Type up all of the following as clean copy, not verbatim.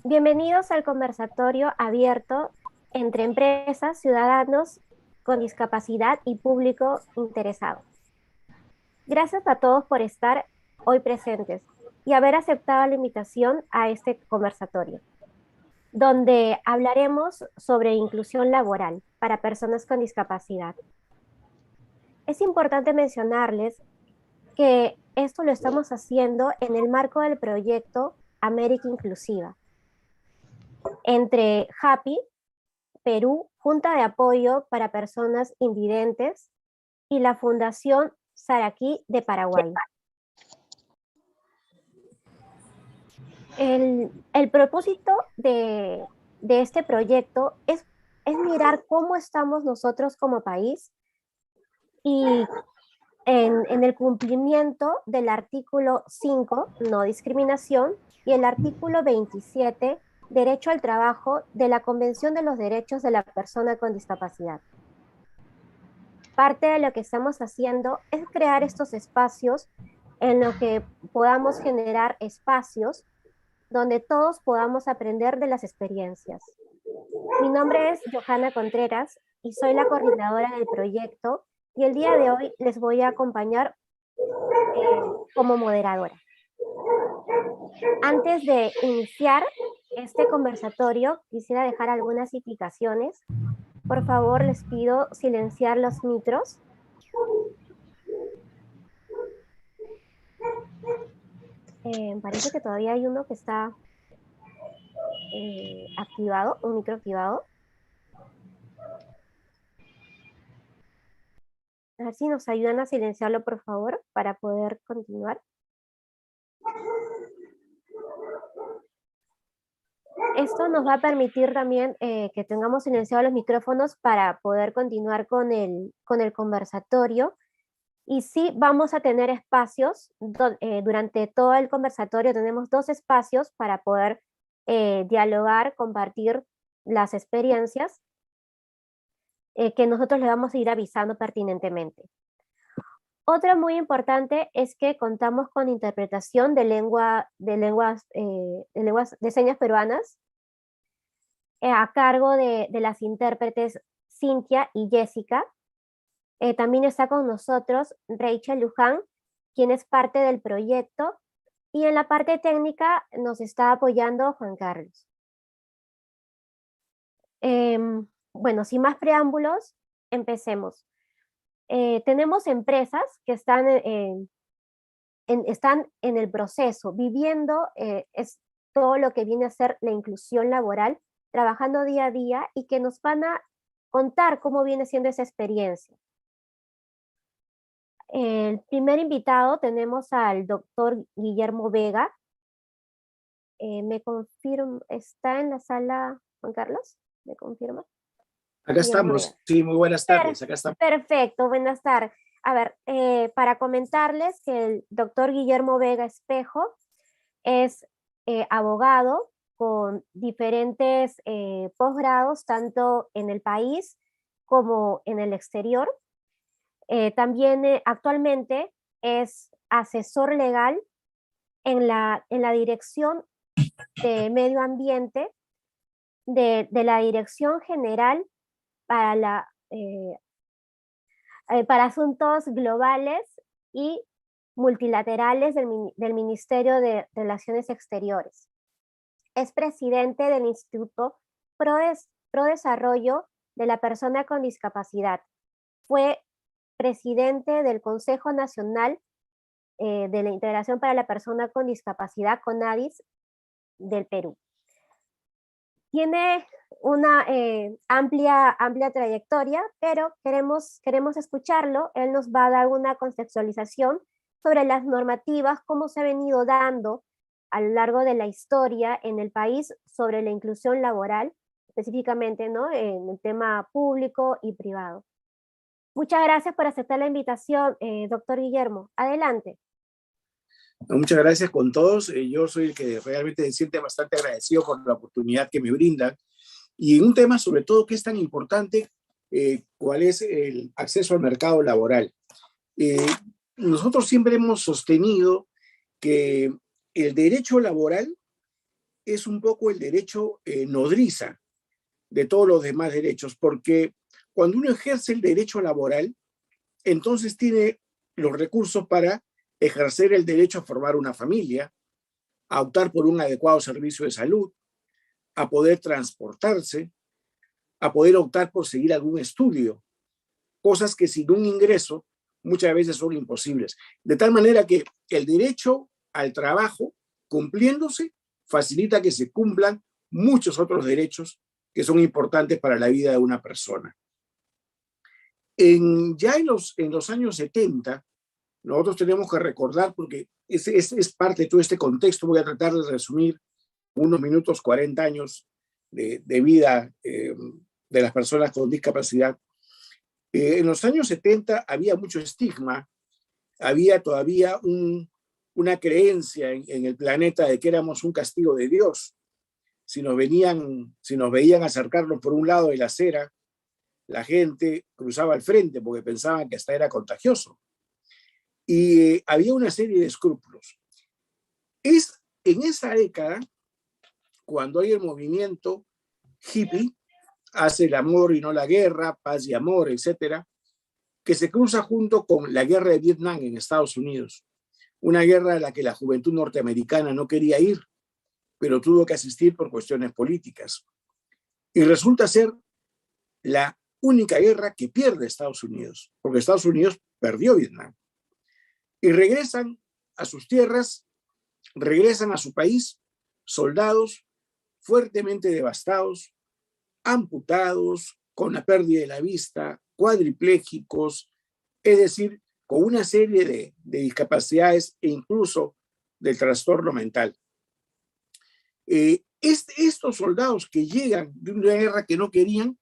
Bienvenidos al conversatorio abierto entre empresas, ciudadanos con discapacidad y público interesado. Gracias a todos por estar hoy presentes y haber aceptado la invitación a este conversatorio, donde hablaremos sobre inclusión laboral para personas con discapacidad. Es importante mencionarles que esto lo estamos haciendo en el marco del proyecto América Inclusiva, entre Happy, Perú, Junta de Apoyo para Personas Invidentes y la Fundación Saraquí de Paraguay. El propósito de este proyecto es mirar cómo estamos nosotros como país y en el cumplimiento del artículo 5, no discriminación, y el artículo 27, derecho al trabajo de la Convención de los Derechos de la Persona con Discapacidad. Parte de lo que estamos haciendo es crear estos espacios en los que podamos generar espacios donde todos podamos aprender de las experiencias. Mi nombre es Johanna Contreras y soy la coordinadora del proyecto y el día de hoy les voy a acompañar como moderadora. Antes de iniciar este conversatorio, quisiera dejar algunas indicaciones. Por favor, les pido silenciar los micros. Parece que todavía hay uno que está activado, un micro activado. A ver si nos ayudan a silenciarlo, por favor, para poder continuar. Esto nos va a permitir también que tengamos silenciados los micrófonos para poder continuar con el conversatorio. Y sí, vamos a tener espacios, durante todo el conversatorio tenemos 2 espacios para poder dialogar, compartir las experiencias que nosotros le vamos a ir avisando pertinentemente. Otra muy importante es que contamos con interpretación de lenguas de señas peruanas a cargo de las intérpretes Cintia y Jessica. También está con nosotros Rachel Luján, quien es parte del proyecto, y en la parte técnica nos está apoyando Juan Carlos. Bueno, sin más preámbulos, empecemos. Tenemos empresas que están en el proceso, viviendo es todo lo que viene a ser la inclusión laboral, trabajando día a día y que nos van a contar cómo viene siendo esa experiencia. El primer invitado tenemos al doctor Guillermo Vega. ¿Me confirma? ¿Está en la sala, Juan Carlos? ¿Me confirma? Acá Guillermo Vega. estamos, sí, muy buenas tardes, acá estamos. Perfecto, buenas tardes. A ver, para comentarles que el doctor Guillermo Vega Espejo es abogado con diferentes posgrados, tanto en el país como en el exterior. También actualmente es asesor legal en la Dirección de Medio Ambiente de la Dirección General para, para Asuntos Globales y Multilaterales del Ministerio de Relaciones Exteriores. Es presidente del Instituto Pro Desarrollo de la Persona con Discapacidad. Fue presidente del Consejo Nacional de la Integración para la Persona con Discapacidad, CONADIS, del Perú. Tiene una amplia trayectoria, pero queremos escucharlo. Él nos va a dar una contextualización sobre las normativas, cómo se ha venido dando a lo largo de la historia en el país sobre la inclusión laboral, específicamente, ¿no?, en el tema público y privado. Muchas gracias por aceptar la invitación, doctor Guillermo. Adelante. Muchas gracias con todos. Yo soy el que realmente se siente bastante agradecido por la oportunidad que me brindan. Y en un tema sobre todo que es tan importante, cuál es el acceso al mercado laboral. Nosotros siempre hemos sostenido que el derecho laboral es un poco el derecho nodriza de todos los demás derechos, porque cuando uno ejerce el derecho laboral, entonces tiene los recursos para ejercer el derecho a formar una familia, a optar por un adecuado servicio de salud, a poder transportarse, a poder optar por seguir algún estudio, cosas que sin un ingreso muchas veces son imposibles. De tal manera que el derecho al trabajo, cumpliéndose, facilita que se cumplan muchos otros derechos que son importantes para la vida de una persona. Ya en los años 70, nosotros tenemos que recordar, porque es parte de todo este contexto, voy a tratar de resumir unos minutos, 40 años de vida de las personas con discapacidad. En los años 70 había mucho estigma, había todavía una creencia en el planeta de que éramos un castigo de Dios. Si nos veían acercarnos por un lado de la acera, la gente cruzaba al frente porque pensaban que hasta era contagioso. Y había una serie de escrúpulos. Es en esa década, cuando hay el movimiento hippie, hace el amor y no la guerra, paz y amor, etcétera, que se cruza junto con la guerra de Vietnam en Estados Unidos, una guerra a la que la juventud norteamericana no quería ir, pero tuvo que asistir por cuestiones políticas. Y resulta ser la única guerra que pierde Estados Unidos, porque Estados Unidos perdió Vietnam. Y regresan a sus tierras, regresan a su país, soldados fuertemente devastados, amputados, con la pérdida de la vista, cuadriplégicos, es decir, con una serie de discapacidades e incluso del trastorno mental. Estos soldados que llegan de una guerra que no querían,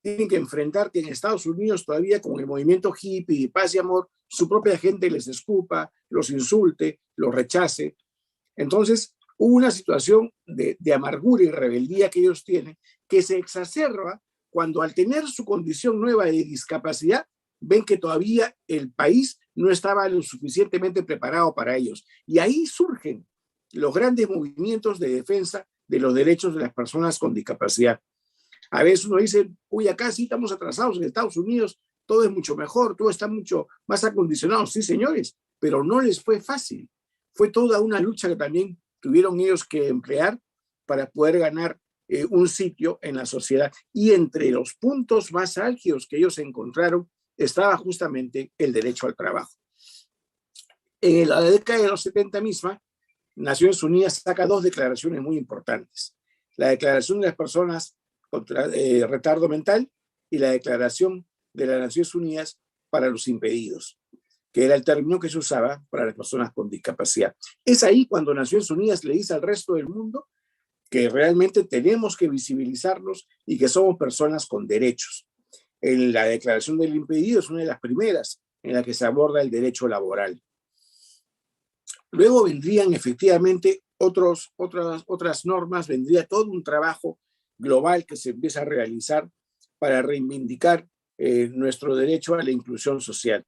tienen que enfrentar que en Estados Unidos todavía con el movimiento hippie de paz y amor, su propia gente les escupa, los insulte, los rechace. Entonces, hubo una situación de amargura y rebeldía que ellos tienen, que se exacerba cuando al tener su condición nueva de discapacidad, ven que todavía el país no estaba lo suficientemente preparado para ellos. Y ahí surgen los grandes movimientos de defensa de los derechos de las personas con discapacidad. A veces uno dice, uy, acá sí estamos atrasados, en Estados Unidos todo es mucho mejor, todo está mucho más acondicionado. Sí, señores, pero no les fue fácil. Fue toda una lucha que también tuvieron ellos que emplear para poder ganar un sitio en la sociedad. Y entre los puntos más álgidos que ellos encontraron estaba justamente el derecho al trabajo. En la década de los 70 misma, Naciones Unidas saca dos declaraciones muy importantes. La Declaración de las Personas contra Retardo Mental y la Declaración de las Naciones Unidas para los Impedidos, que era el término que se usaba para las personas con discapacidad. Es ahí cuando Naciones Unidas le dice al resto del mundo que realmente tenemos que visibilizarnos y que somos personas con derechos. En la Declaración del Impedido es una de las primeras en la que se aborda el derecho laboral. Luego vendrían efectivamente otras normas, vendría todo un trabajo global que se empieza a realizar para reivindicar nuestro derecho a la inclusión social.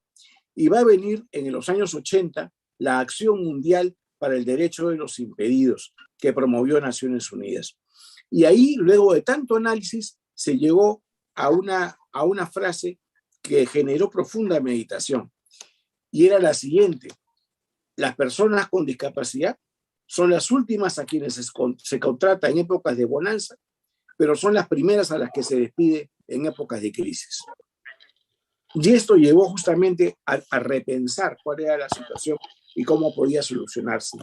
Y va a venir en los años 80 la Acción Mundial para el Derecho de los Impedidos, que promovió Naciones Unidas. Y ahí, luego de tanto análisis, se llegó a una frase que generó profunda meditación. Y era la siguiente: las personas con discapacidad son las últimas a quienes se contrata en épocas de bonanza, pero son las primeras a las que se despide en épocas de crisis. Y esto llevó justamente a repensar cuál era la situación y cómo podía solucionarse.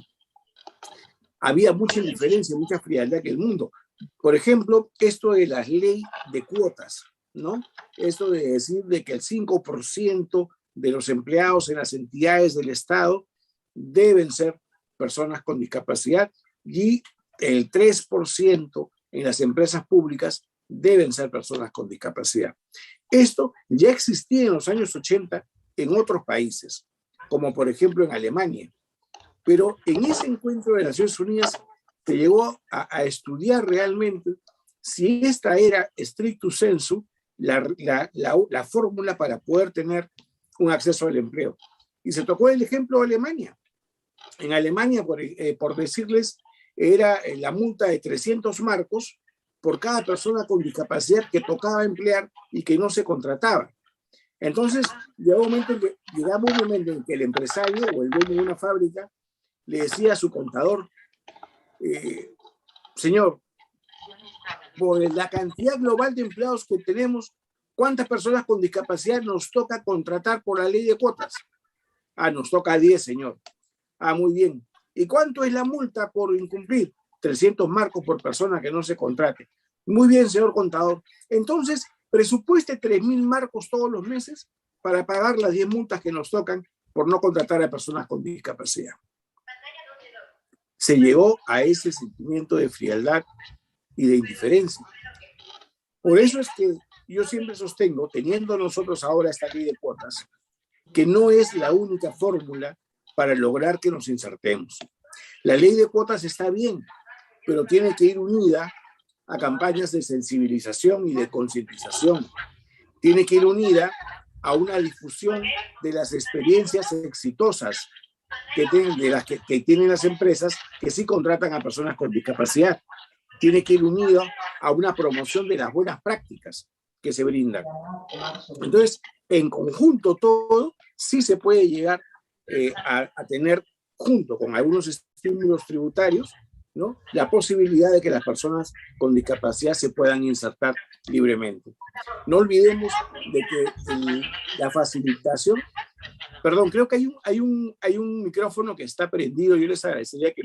Había mucha indiferencia, mucha frialdad en el mundo. Por ejemplo, esto de las leyes de cuotas, ¿no? Esto de decir de que el 5% de los empleados en las entidades del Estado deben ser personas con discapacidad y el 3% en las empresas públicas deben ser personas con discapacidad. Esto ya existía en los años 80 en otros países, como por ejemplo en Alemania. Pero en ese encuentro de Naciones Unidas se llegó a estudiar realmente si esta era stricto sensu la fórmula para poder tener un acceso al empleo. Y se tocó el ejemplo de Alemania. En Alemania, por decirles, era la multa de 300 marcos por cada persona con discapacidad que tocaba emplear y que no se contrataba. Entonces, llegaba un momento en que el empresario o el dueño de una fábrica le decía a su contador, señor, por la cantidad global de empleados que tenemos, ¿cuántas personas con discapacidad nos toca contratar por la ley de cuotas? Ah, nos toca 10, señor. Ah, muy bien. ¿Y cuánto es la multa por incumplir? 300 marcos por persona que no se contrate. Muy bien, señor contador. Entonces, presupueste 3.000 marcos todos los meses para pagar las 10 multas que nos tocan por no contratar a personas con discapacidad. Se llegó a ese sentimiento de frialdad y de indiferencia. Por eso es que yo siempre sostengo, teniendo nosotros ahora esta ley de cuotas, que no es la única fórmula para lograr que nos insertemos. La ley de cuotas está bien, pero tiene que ir unida a campañas de sensibilización y de concientización. Tiene que ir unida a una difusión de las experiencias exitosas que tienen las empresas que sí contratan a personas con discapacidad. Tiene que ir unido a una promoción de las buenas prácticas que se brindan. Entonces, en conjunto todo, sí se puede llegar a tener, junto con algunos estímulos tributarios, ¿no?, la posibilidad de que las personas con discapacidad se puedan insertar libremente. No olvidemos de que la facilitación, perdón, creo que hay un micrófono que está prendido, yo les agradecería que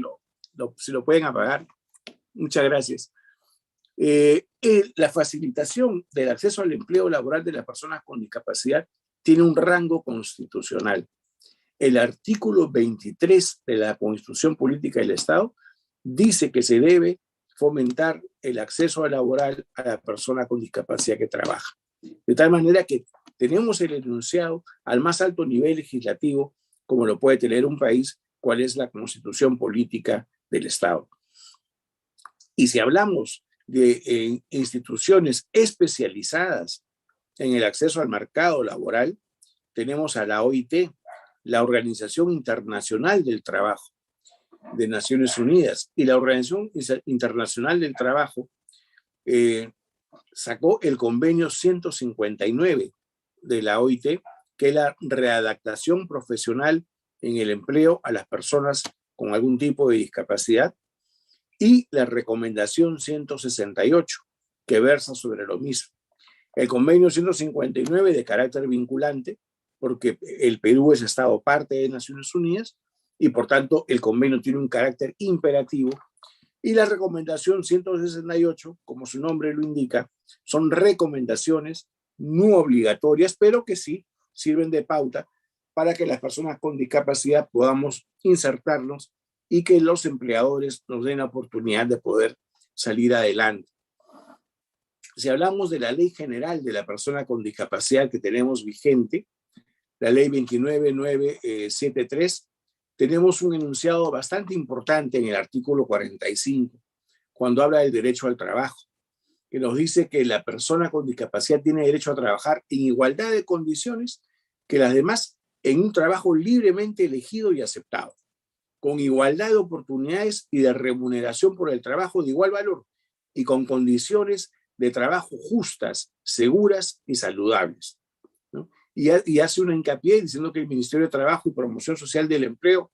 si lo pueden apagar. Muchas gracias. La facilitación del acceso al empleo laboral de las personas con discapacidad tiene un rango constitucional. El artículo 23 de la Constitución Política del Estado dice que se debe fomentar el acceso laboral a la persona con discapacidad que trabaja. De tal manera que tenemos el enunciado al más alto nivel legislativo, como lo puede tener un país, cuál es la Constitución Política del Estado. Y si hablamos de instituciones especializadas en el acceso al mercado laboral, tenemos a la OIT, la Organización Internacional del Trabajo de Naciones Unidas, y la Organización Internacional del Trabajo sacó el convenio 159 de la OIT, que es la readaptación profesional en el empleo a las personas con algún tipo de discapacidad, y la recomendación 168, que versa sobre lo mismo. El convenio 159 de carácter vinculante, porque el Perú es Estado parte de Naciones Unidas y por tanto el convenio tiene un carácter imperativo, y la recomendación 168, como su nombre lo indica, son recomendaciones no obligatorias, pero que sí sirven de pauta para que las personas con discapacidad podamos insertarnos y que los empleadores nos den la oportunidad de poder salir adelante. Si hablamos de la Ley General de la Persona con Discapacidad que tenemos vigente, la Ley 29973, tenemos un enunciado bastante importante en el artículo 45, cuando habla del derecho al trabajo, que nos dice que la persona con discapacidad tiene derecho a trabajar en igualdad de condiciones que las demás en un trabajo libremente elegido y aceptado, con igualdad de oportunidades y de remuneración por el trabajo de igual valor y con condiciones de trabajo justas, seguras y saludables, ¿no? Y hace una hincapié diciendo que el Ministerio de Trabajo y Promoción Social del Empleo,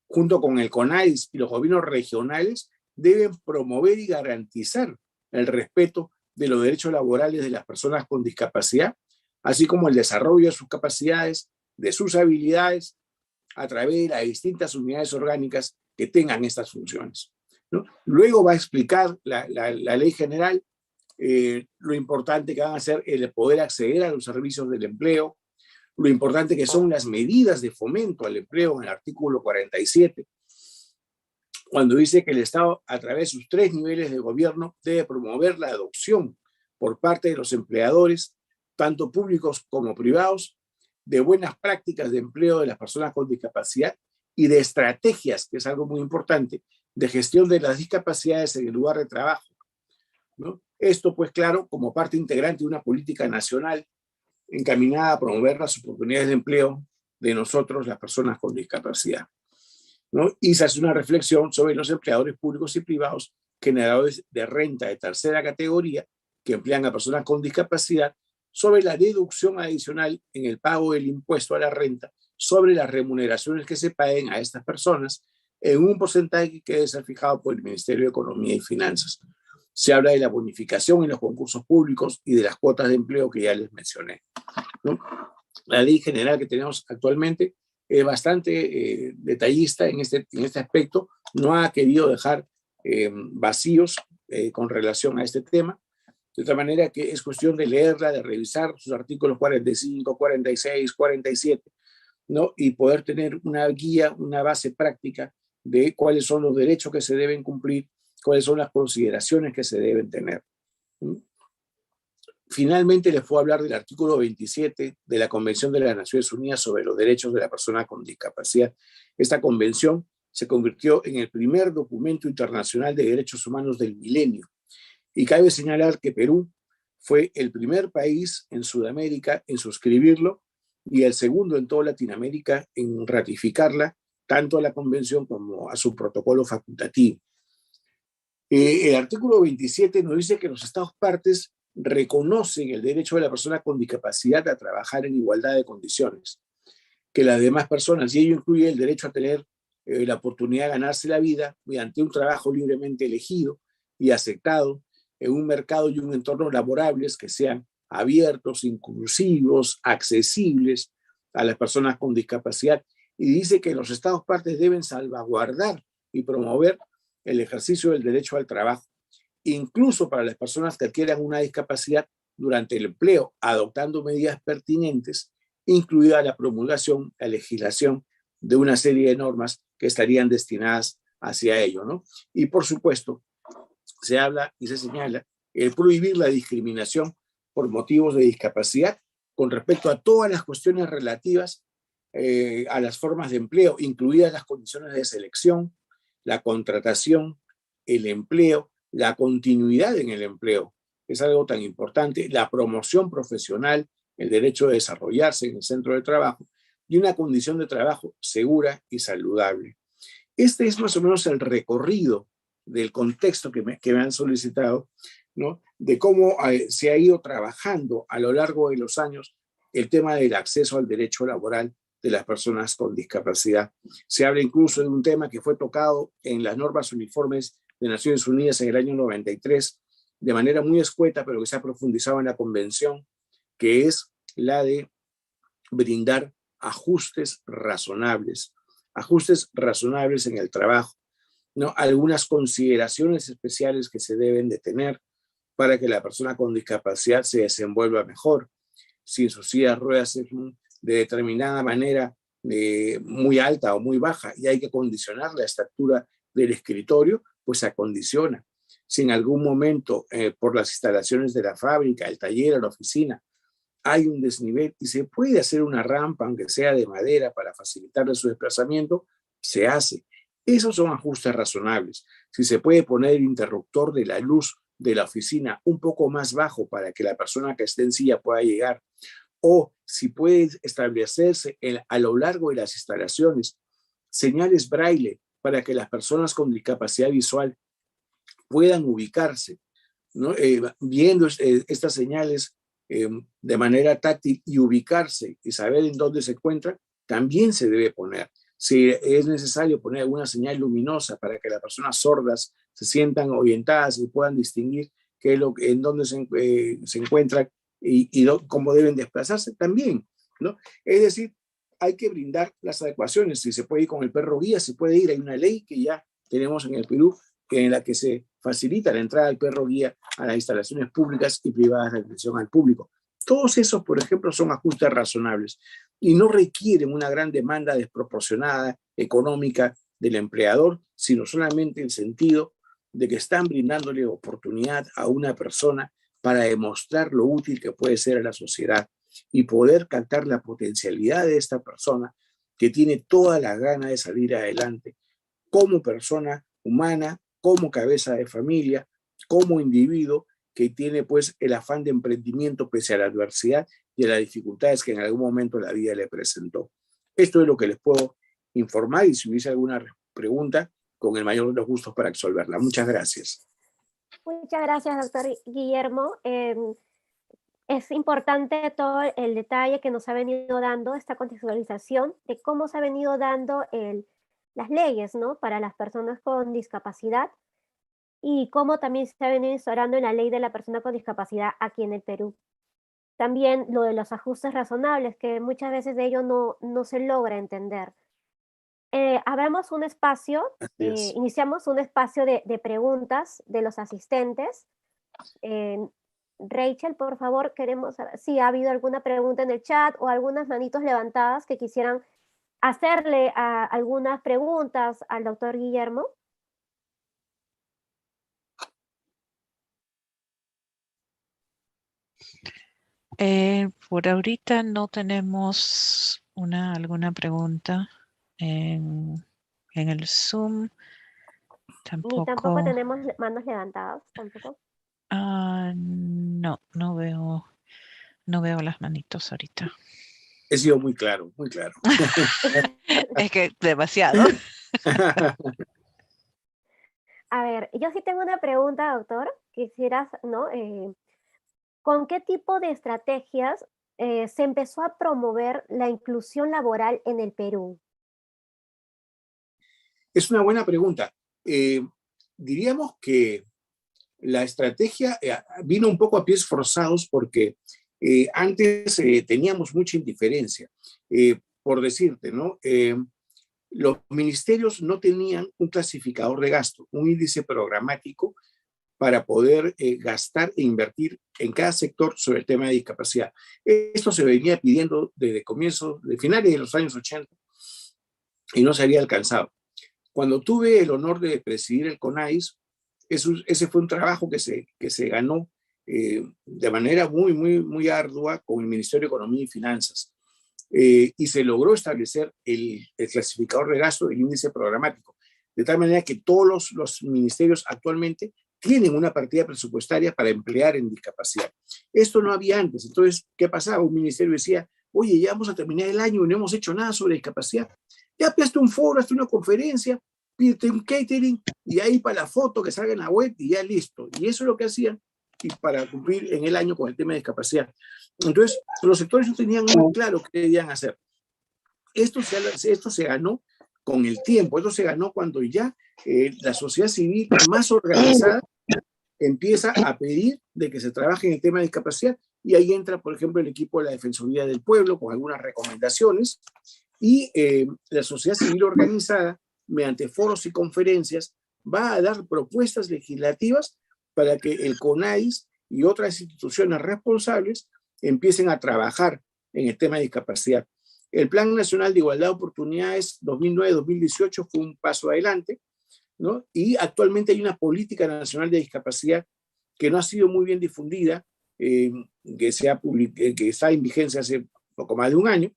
junto con el CONADIS y los gobiernos regionales, deben promover y garantizar el respeto de los derechos laborales de las personas con discapacidad, así como el desarrollo de sus capacidades, de sus habilidades, a través de las distintas unidades orgánicas que tengan estas funciones, ¿no? Luego va a explicar la ley general lo importante que van a ser el poder acceder a los servicios del empleo, lo importante que son las medidas de fomento al empleo en el artículo 47, cuando dice que el Estado, a través de sus 3 niveles de gobierno, debe promover la adopción por parte de los empleadores, tanto públicos como privados, de buenas prácticas de empleo de las personas con discapacidad y de estrategias, que es algo muy importante, de gestión de las discapacidades en el lugar de trabajo, ¿no? Esto, pues claro, como parte integrante de una política nacional encaminada a promover las oportunidades de empleo de nosotros, las personas con discapacidad. ¿no? Y se hace una reflexión sobre los empleadores públicos y privados generadores de renta de tercera categoría que emplean a personas con discapacidad, sobre la deducción adicional en el pago del impuesto a la renta sobre las remuneraciones que se paguen a estas personas en un porcentaje que debe ser fijado por el Ministerio de Economía y Finanzas. Se habla de la bonificación en los concursos públicos y de las cuotas de empleo que ya les mencioné, ¿no? La ley general que tenemos actualmente es bastante detallista en este aspecto, no ha querido dejar vacíos con relación a este tema, de otra manera que es cuestión de leerla, de revisar sus artículos 45, 46, 47, ¿no? Y poder tener una guía, una base práctica de cuáles son los derechos que se deben cumplir, cuáles son las consideraciones que se deben tener. Finalmente les puedo hablar del artículo 27 de la Convención de las Naciones Unidas sobre los Derechos de la Persona con Discapacidad. Esta convención se convirtió en el primer documento internacional de derechos humanos del milenio. Y cabe señalar que Perú fue el primer país en Sudamérica en suscribirlo y el segundo en toda Latinoamérica en ratificarla, tanto a la convención como a su protocolo facultativo. El artículo 27 nos dice que los Estados partes reconocen el derecho de la persona con discapacidad a trabajar en igualdad de condiciones, que las demás personas, y ello incluye el derecho a tener la oportunidad de ganarse la vida mediante un trabajo libremente elegido y aceptado en un mercado y un entorno laborables que sean abiertos, inclusivos, accesibles a las personas con discapacidad. Y dice que los Estados partes deben salvaguardar y promover el ejercicio del derecho al trabajo, incluso para las personas que adquieran una discapacidad durante el empleo, adoptando medidas pertinentes, incluida la promulgación, la legislación de una serie de normas que estarían destinadas hacia ello, ¿no? Y por supuesto, se habla y se señala el prohibir la discriminación por motivos de discapacidad con respecto a todas las cuestiones relativas a las formas de empleo, incluidas las condiciones de selección, la contratación, el empleo, la continuidad en el empleo, es algo tan importante, la promoción profesional, el derecho de desarrollarse en el centro de trabajo y una condición de trabajo segura y saludable. Este es más o menos el recorrido del contexto que me han solicitado, ¿no? De cómo se ha ido trabajando a lo largo de los años el tema del acceso al derecho laboral de las personas con discapacidad. Se habla incluso de un tema que fue tocado en las normas uniformes de Naciones Unidas en el año 93, de manera muy escueta, pero que se ha profundizado en la convención, que es la de brindar ajustes razonables en el trabajo, ¿no? Algunas consideraciones especiales que se deben de tener para que la persona con discapacidad se desenvuelva mejor. Si en su silla de ruedas es de determinada manera muy alta o muy baja y hay que condicionar la estatura del escritorio, pues se acondiciona. Si en algún momento por las instalaciones de la fábrica, el taller o la oficina hay un desnivel y se puede hacer una rampa, aunque sea de madera, para facilitarle su desplazamiento, se hace. Esos son ajustes razonables. Si se puede poner el interruptor de la luz de la oficina un poco más bajo para que la persona que esté en silla pueda llegar, o si puede establecerse a lo largo de las instalaciones señales braille para que las personas con discapacidad visual puedan ubicarse, ¿no? Viendo estas señales de manera táctil y ubicarse y saber en dónde se encuentra, también se debe poner. Si es necesario poner alguna señal luminosa para que las personas sordas se sientan orientadas y puedan distinguir qué es en dónde se encuentran y cómo deben desplazarse, también, ¿no? Es decir, hay que brindar las adecuaciones. Si se puede ir con el perro guía, se puede ir. Hay una ley que ya tenemos en el Perú en la que se facilita la entrada del perro guía a las instalaciones públicas y privadas de atención al público. Todos esos, por ejemplo, son ajustes razonables y no requieren una gran demanda desproporcionada económica del empleador, sino solamente el sentido de que están brindándole oportunidad a una persona para demostrar lo útil que puede ser a la sociedad y poder captar la potencialidad de esta persona que tiene toda la gana de salir adelante como persona humana, como cabeza de familia, como individuo que tiene pues el afán de emprendimiento pese a la adversidad y a las dificultades que en algún momento la vida le presentó. Esto es lo que les puedo informar y si hubiese alguna pregunta con el mayor de los gustos para resolverla. Muchas gracias. Muchas gracias, doctor Guillermo. Es importante todo el detalle que nos ha venido dando, esta contextualización de cómo se ha venido dando las leyes, ¿no?, para las personas con discapacidad, y cómo también se ha venido instaurando en la ley de la persona con discapacidad aquí en el Perú. También lo de los ajustes razonables, que muchas veces de ello no se logra entender. Abramos un espacio, Así es. iniciamos un espacio de preguntas de los asistentes. Eh, Rachel, por favor, queremos saber si ha habido alguna pregunta en el chat o algunas manitos levantadas que quisieran hacerle algunas preguntas al doctor Guillermo. Por ahorita no tenemos alguna pregunta en el Zoom. Ni tampoco tenemos manos levantadas, tampoco. No veo las manitos ahorita. He sido muy claro, muy claro. Es que demasiado. A ver, yo sí tengo una pregunta, doctor. Quisieras, ¿no? ¿Con qué tipo de estrategias se empezó a promover la inclusión laboral en el Perú? Es una buena pregunta. Diríamos que la estrategia vino un poco a pies forzados porque antes teníamos mucha indiferencia. Por decirte, ¿no? Los ministerios no tenían un clasificador de gasto, un índice programático para poder gastar e invertir en cada sector sobre el tema de discapacidad. Esto se venía pidiendo desde finales de los años 80 y no se había alcanzado. Cuando tuve el honor de presidir el CONAIS, ese fue un trabajo que se ganó de manera muy ardua con el Ministerio de Economía y Finanzas. Y se logró establecer el clasificador de gasto, el índice programático, de tal manera que todos los ministerios actualmente tienen una partida presupuestaria para emplear en discapacidad. Esto no había antes. Entonces, ¿qué pasaba? Un ministerio decía, oye, ya vamos a terminar el año y no hemos hecho nada sobre discapacidad. Ya hazte un foro, hazte una conferencia, pídete un catering y ahí para la foto que salga en la web y ya listo. Y eso es lo que hacían y para cumplir en el año con el tema de discapacidad. Entonces, los sectores no tenían muy claro qué debían hacer. Esto se ganó con el tiempo, esto se ganó cuando ya la sociedad civil más organizada empieza a pedir de que se trabaje en el tema de discapacidad y ahí entra, por ejemplo, el equipo de la Defensoría del Pueblo con algunas recomendaciones y la sociedad civil organizada, mediante foros y conferencias, va a dar propuestas legislativas para que el CONAIS y otras instituciones responsables empiecen a trabajar en el tema de discapacidad. El Plan Nacional de Igualdad de Oportunidades 2009-2018 fue un paso adelante, ¿no? Y actualmente hay una política nacional de discapacidad que no ha sido muy bien difundida, que está en vigencia hace poco más de un año,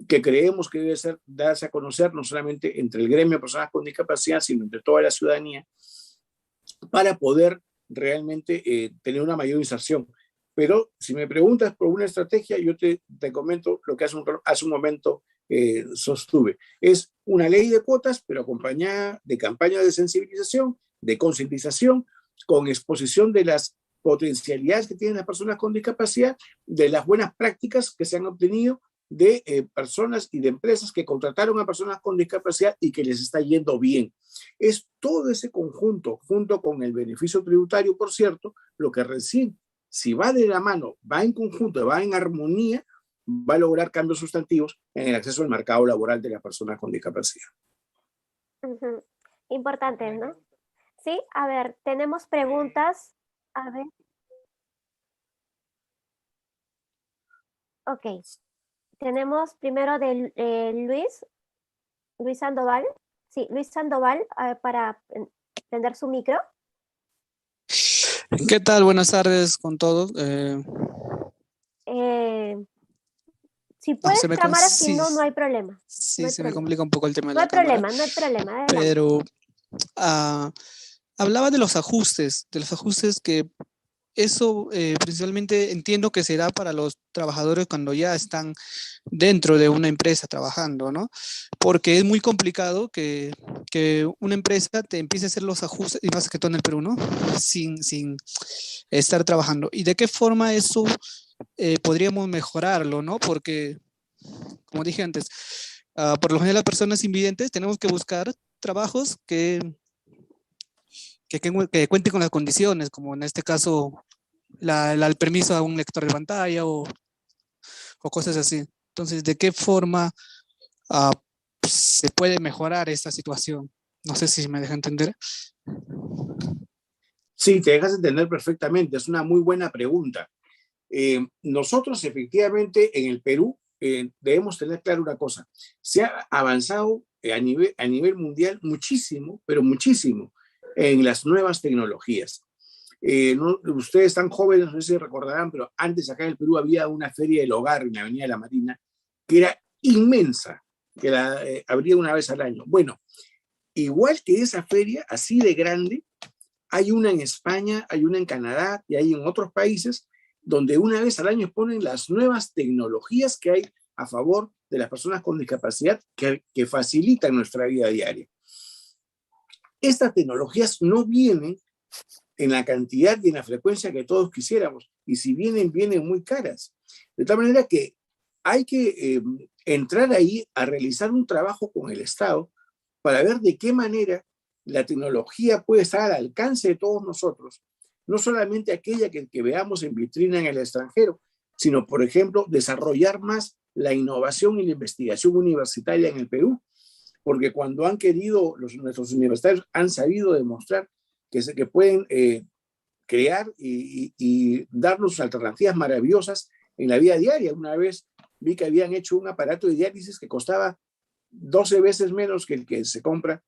que creemos que debe darse a conocer no solamente entre el gremio de personas con discapacidad, sino entre toda la ciudadanía, para poder realmente tener una mayor inserción. Pero si me preguntas por una estrategia, yo te comento lo que hace un momento sostuve. Es una ley de cuotas, pero acompañada de campañas de sensibilización, de concientización, con exposición de las potencialidades que tienen las personas con discapacidad, de las buenas prácticas que se han obtenido de personas y de empresas que contrataron a personas con discapacidad y que les está yendo bien. Es todo ese conjunto, junto con el beneficio tributario, por cierto, lo que recién, si va de la mano, va en conjunto, va en armonía, va a lograr cambios sustantivos en el acceso al mercado laboral de las personas con discapacidad. Importante, ¿no? Sí, a ver, tenemos preguntas. A ver. Ok. Tenemos primero de Luis Sandoval. Sí, Luis Sandoval, para prender su micro. ¿Qué tal? Buenas tardes con todos. Si puedes cámara, si no, no hay problema. Sí, no hay se problema. me complica un poco el tema de no la cámara. No hay problema. Adelante. Pero hablaba de los ajustes que eso principalmente entiendo que será para los trabajadores cuando ya están dentro de una empresa trabajando, ¿no? Porque es muy complicado que una empresa te empiece a hacer los ajustes, y más que todo en el Perú, ¿no? Sin estar trabajando. ¿Y de qué forma eso podríamos mejorarlo, ¿no? Porque, como dije antes, por lo general las personas invidentes tenemos que buscar trabajos que cuenten con las condiciones, como en este caso el permiso a un lector de pantalla o cosas así. Entonces, ¿de qué forma ah, se puede mejorar esta situación? No sé si me deja entender. Sí, te dejas entender perfectamente. Es una muy buena pregunta. Nosotros efectivamente en el Perú debemos tener claro una cosa. Se ha avanzado a nivel mundial muchísimo, pero muchísimo, en las nuevas tecnologías. Ustedes están jóvenes, no sé si recordarán, pero antes acá en el Perú había una feria del hogar en la Avenida de la Marina que era inmensa, que la abría una vez al año. Bueno, igual que esa feria, así de grande, hay una en España, hay una en Canadá y hay en otros países donde una vez al año exponen las nuevas tecnologías que hay a favor de las personas con discapacidad que facilitan nuestra vida diaria. Estas tecnologías no vienen en la cantidad y en la frecuencia que todos quisiéramos, y si vienen, vienen muy caras. De tal manera que hay que entrar ahí a realizar un trabajo con el Estado para ver de qué manera la tecnología puede estar al alcance de todos nosotros, no solamente aquella que veamos en vitrina en el extranjero, sino, por ejemplo, desarrollar más la innovación y la investigación universitaria en el Perú, porque cuando han querido, nuestros universitarios han sabido demostrar que pueden crear y darnos alternativas maravillosas en la vida diaria. Una vez vi que habían hecho un aparato de diálisis que costaba 12 veces menos que el que se compra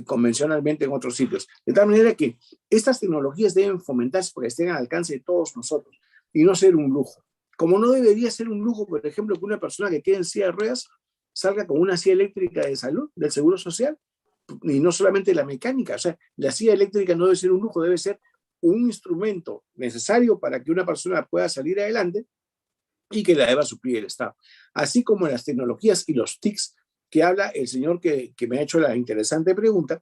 convencionalmente en otros sitios. De tal manera que estas tecnologías deben fomentarse porque estén al alcance de todos nosotros y no ser un lujo. Como no debería ser un lujo, por ejemplo, que una persona que quede en silla de ruedas salga con una silla eléctrica de salud, del Seguro Social, y no solamente la mecánica. O sea, la silla eléctrica no debe ser un lujo, debe ser un instrumento necesario para que una persona pueda salir adelante y que la deba suplir el Estado. Así como las tecnologías y los TICs que habla el señor que me ha hecho la interesante pregunta,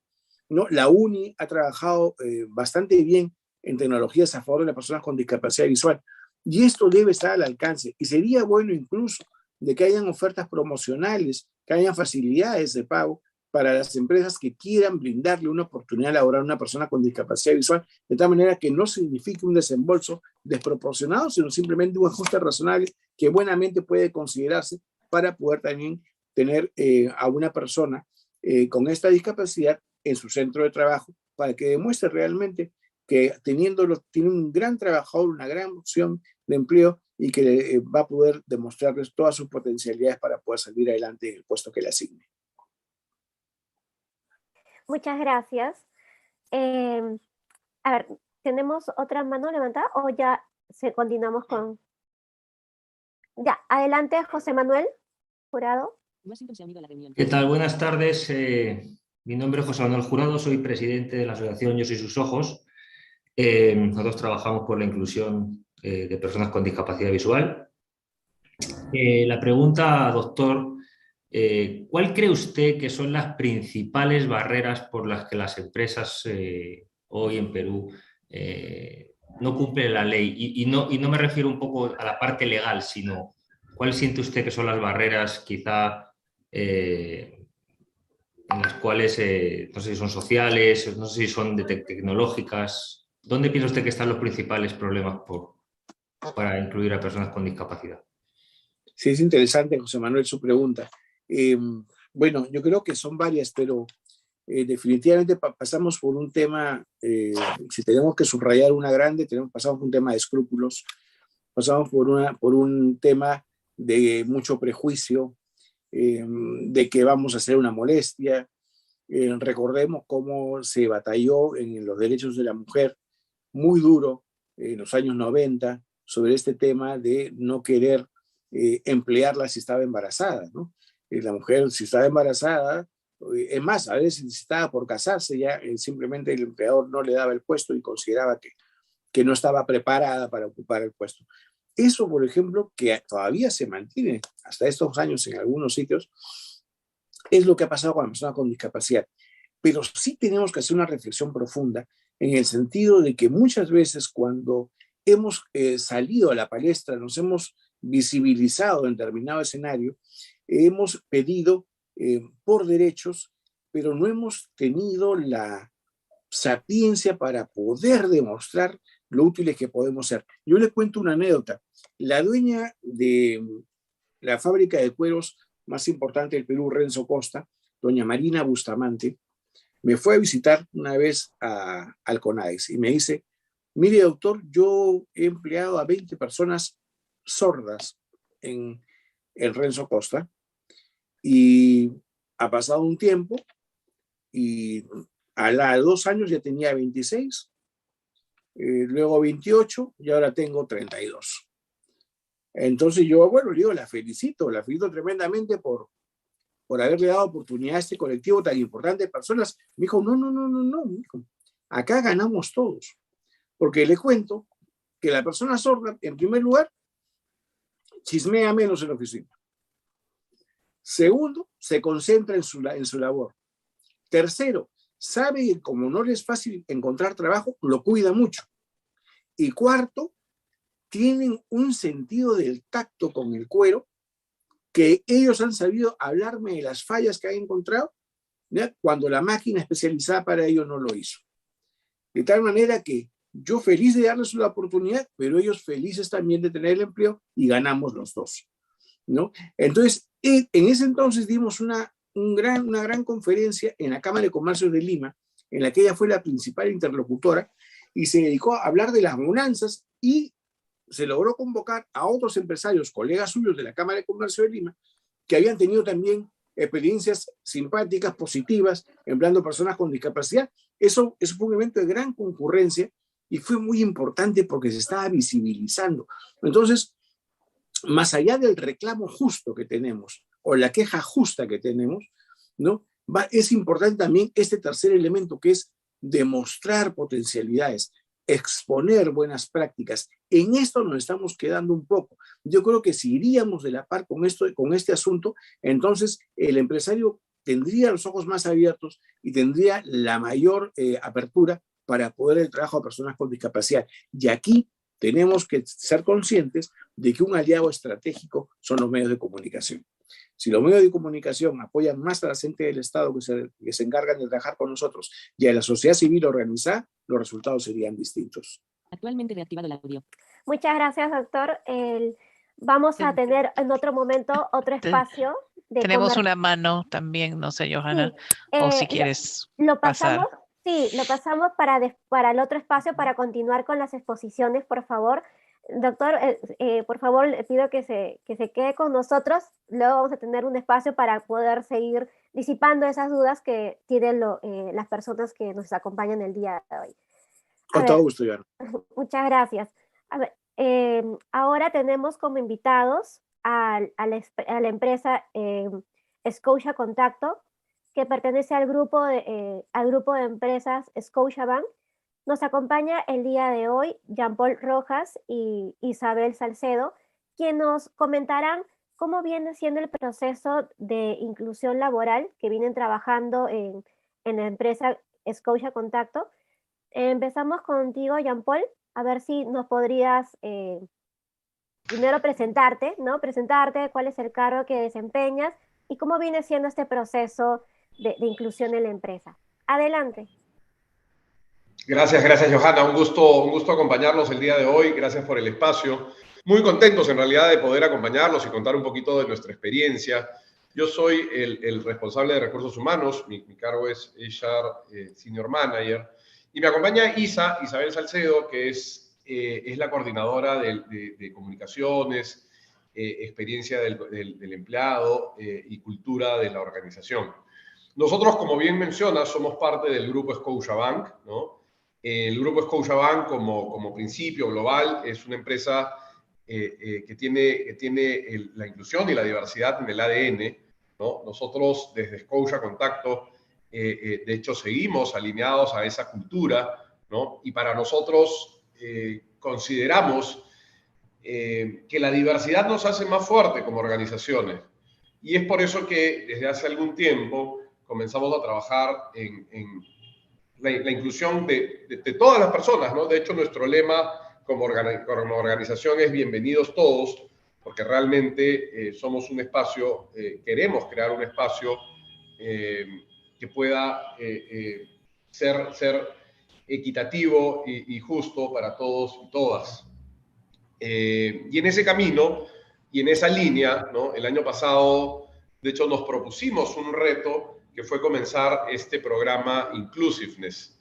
¿no? La UNI ha trabajado bastante bien en tecnologías a favor de las personas con discapacidad visual y esto debe estar al alcance y sería bueno incluso de que hayan ofertas promocionales, que hayan facilidades de pago para las empresas que quieran brindarle una oportunidad laboral a una persona con discapacidad visual, de tal manera que no signifique un desembolso desproporcionado, sino simplemente un ajuste razonable que buenamente puede considerarse para poder también tener a una persona con esta discapacidad en su centro de trabajo para que demuestre realmente que tiene un gran trabajador, una gran opción de empleo y que va a poder demostrarles todas sus potencialidades para poder salir adelante en el puesto que le asigne. Muchas gracias. A ver, ¿tenemos otra mano levantada o ya continuamos con...? Ya, adelante, José Manuel Jurado. ¿Qué tal? Buenas tardes. Mi nombre es José Manuel Jurado, soy presidente de la asociación Yo Soy Sus Ojos. Nosotros trabajamos por la inclusión de personas con discapacidad visual. La pregunta, doctor, ¿cuál cree usted que son las principales barreras por las que las empresas hoy en Perú no cumplen la ley? Y no me refiero un poco a la parte legal, sino ¿cuál siente usted que son las barreras quizá en las cuales no sé si son sociales, no sé si son tecnológicas? ¿Dónde piensa usted que están los principales problemas para incluir a personas con discapacidad? Sí, es interesante, José Manuel, su pregunta. Bueno, yo creo que son varias, pero definitivamente pasamos por un tema, si tenemos que subrayar una grande, pasamos por un tema de escrúpulos, pasamos por un tema de mucho prejuicio, de que vamos a hacer una molestia. Recordemos cómo se batalló en los derechos de la mujer muy duro en los años 90 sobre este tema de no querer emplearla si estaba embarazada, ¿no? La mujer si estaba embarazada, es más, a veces si estaba por casarse ya simplemente el empleador no le daba el puesto y consideraba que que no estaba preparada para ocupar el puesto. Eso, por ejemplo, que todavía se mantiene hasta estos años en algunos sitios, es lo que ha pasado con las personas con discapacidad. Pero sí tenemos que hacer una reflexión profunda en el sentido de que muchas veces cuando hemos salido a la palestra, nos hemos visibilizado en determinado escenario, hemos pedido por derechos, pero no hemos tenido la sapiencia para poder demostrar lo útiles que podemos ser. Yo les cuento una anécdota. La dueña de la fábrica de cueros más importante del Perú, Renzo Costa, doña Marina Bustamante, me fue a visitar una vez al CONADIS y me dice, mire doctor, yo he empleado a 20 personas sordas en Renzo Costa y ha pasado un tiempo y a los 2 años ya tenía 26, luego 28 y ahora tengo 32. Entonces yo, bueno, digo, la felicito tremendamente por haberle dado oportunidad a este colectivo tan importante de personas. Me dijo, no, mijo, acá ganamos todos. Porque le cuento que la persona sorda, en primer lugar, chismea menos en la oficina. Segundo, se concentra en su labor. Tercero, sabe que como no le es fácil encontrar trabajo, lo cuida mucho. Y cuarto, tienen un sentido del tacto con el cuero que ellos han sabido hablarme de las fallas que han encontrado, ¿ya? Cuando la máquina especializada para ello no lo hizo. De tal manera que yo feliz de darles la oportunidad, pero ellos felices también de tener el empleo y ganamos los dos, ¿no? Entonces, en ese entonces dimos una gran conferencia en la Cámara de Comercio de Lima, en la que ella fue la principal interlocutora y se dedicó a hablar de las bonanzas y se logró convocar a otros empresarios, colegas suyos de la Cámara de Comercio de Lima, que habían tenido también experiencias simpáticas, positivas, empleando personas con discapacidad. Eso fue un evento de gran concurrencia y fue muy importante porque se estaba visibilizando. Entonces, más allá del reclamo justo que tenemos o la queja justa que tenemos, ¿no? Es importante también este tercer elemento, que es demostrar potencialidades, exponer buenas prácticas. En esto nos estamos quedando un poco. Yo creo que si iríamos de la par con este asunto, entonces el empresario tendría los ojos más abiertos y tendría la mayor apertura para poder el trabajo a personas con discapacidad. Y aquí tenemos que ser conscientes de que un aliado estratégico son los medios de comunicación. Si los medios de comunicación apoyan más a la gente del Estado que se encargan de trabajar con nosotros y a la sociedad civil organizada, los resultados serían distintos. Actualmente reactivado el audio. Muchas gracias, doctor. Vamos a tener en otro momento otro espacio. Tenemos una mano también, no sé, Johanna, sí, o si quieres lo pasamos, pasar. Sí, lo pasamos para el otro espacio para continuar con las exposiciones, por favor. Doctor, por favor, le pido que se quede con nosotros. Luego vamos a tener un espacio para poder seguir disipando esas dudas que tienen las personas que nos acompañan el día de hoy. Con todo gusto, Johanna. Muchas gracias. A ver, ahora tenemos como invitados a la empresa Scotia Contacto, que pertenece al grupo de empresas Scotiabank. Nos acompaña el día de hoy Jean-Paul Rojas y Isabel Salcedo, quienes nos comentarán cómo viene siendo el proceso de inclusión laboral que vienen trabajando en la empresa Scotia Contacto. Empezamos contigo, Jean-Paul, a ver si nos podrías primero presentarte, ¿no? Presentarte, cuál es el cargo que desempeñas y cómo viene siendo este proceso de inclusión en la empresa. Adelante. Gracias, Johanna. Un gusto acompañarlos el día de hoy. Gracias por el espacio. Muy contentos en realidad de poder acompañarlos y contar un poquito de nuestra experiencia. Yo soy el responsable de recursos humanos. Mi cargo es HR Senior Manager. Y me acompaña Isabel Salcedo, que es la coordinadora de comunicaciones, experiencia del empleado y cultura de la organización. Nosotros, como bien mencionas, somos parte del grupo Scotiabank, ¿no? El grupo Scotiabank, como principio global, es una empresa que tiene la inclusión y la diversidad en el ADN, ¿no? Nosotros, desde Scotia Contacto, de hecho, seguimos alineados a esa cultura, ¿no? Y para nosotros, consideramos que la diversidad nos hace más fuerte como organizaciones. Y es por eso que desde hace algún tiempo comenzamos a trabajar en la inclusión de todas las personas, ¿no? De hecho, nuestro lema como organización es bienvenidos todos, porque realmente somos un espacio, queremos crear un espacio que pueda ser equitativo y justo para todos y todas. Y en ese camino y en esa línea, ¿no? El año pasado, de hecho, nos propusimos un reto que fue comenzar este programa Inclusiveness.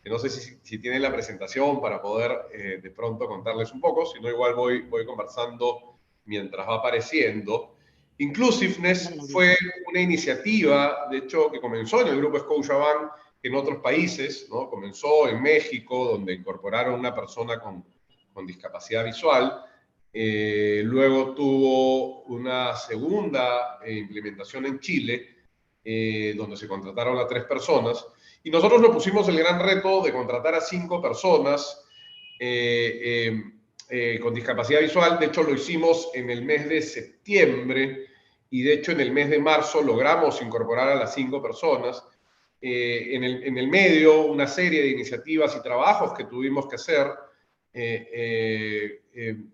Que no sé si tienen la presentación para poder de pronto contarles un poco, si no igual voy conversando mientras va apareciendo. Inclusiveness fue una iniciativa, de hecho, que comenzó en el grupo Scotiabank, en otros países, ¿no? Comenzó en México, donde incorporaron una persona con discapacidad visual. Luego tuvo una segunda implementación en Chile, donde se contrataron a 3 personas. Y nosotros nos pusimos el gran reto de contratar a 5 personas con discapacidad visual. De hecho, lo hicimos en el mes de septiembre y de hecho en el mes de marzo logramos incorporar a las 5 personas. En el medio, una serie de iniciativas y trabajos que tuvimos que hacer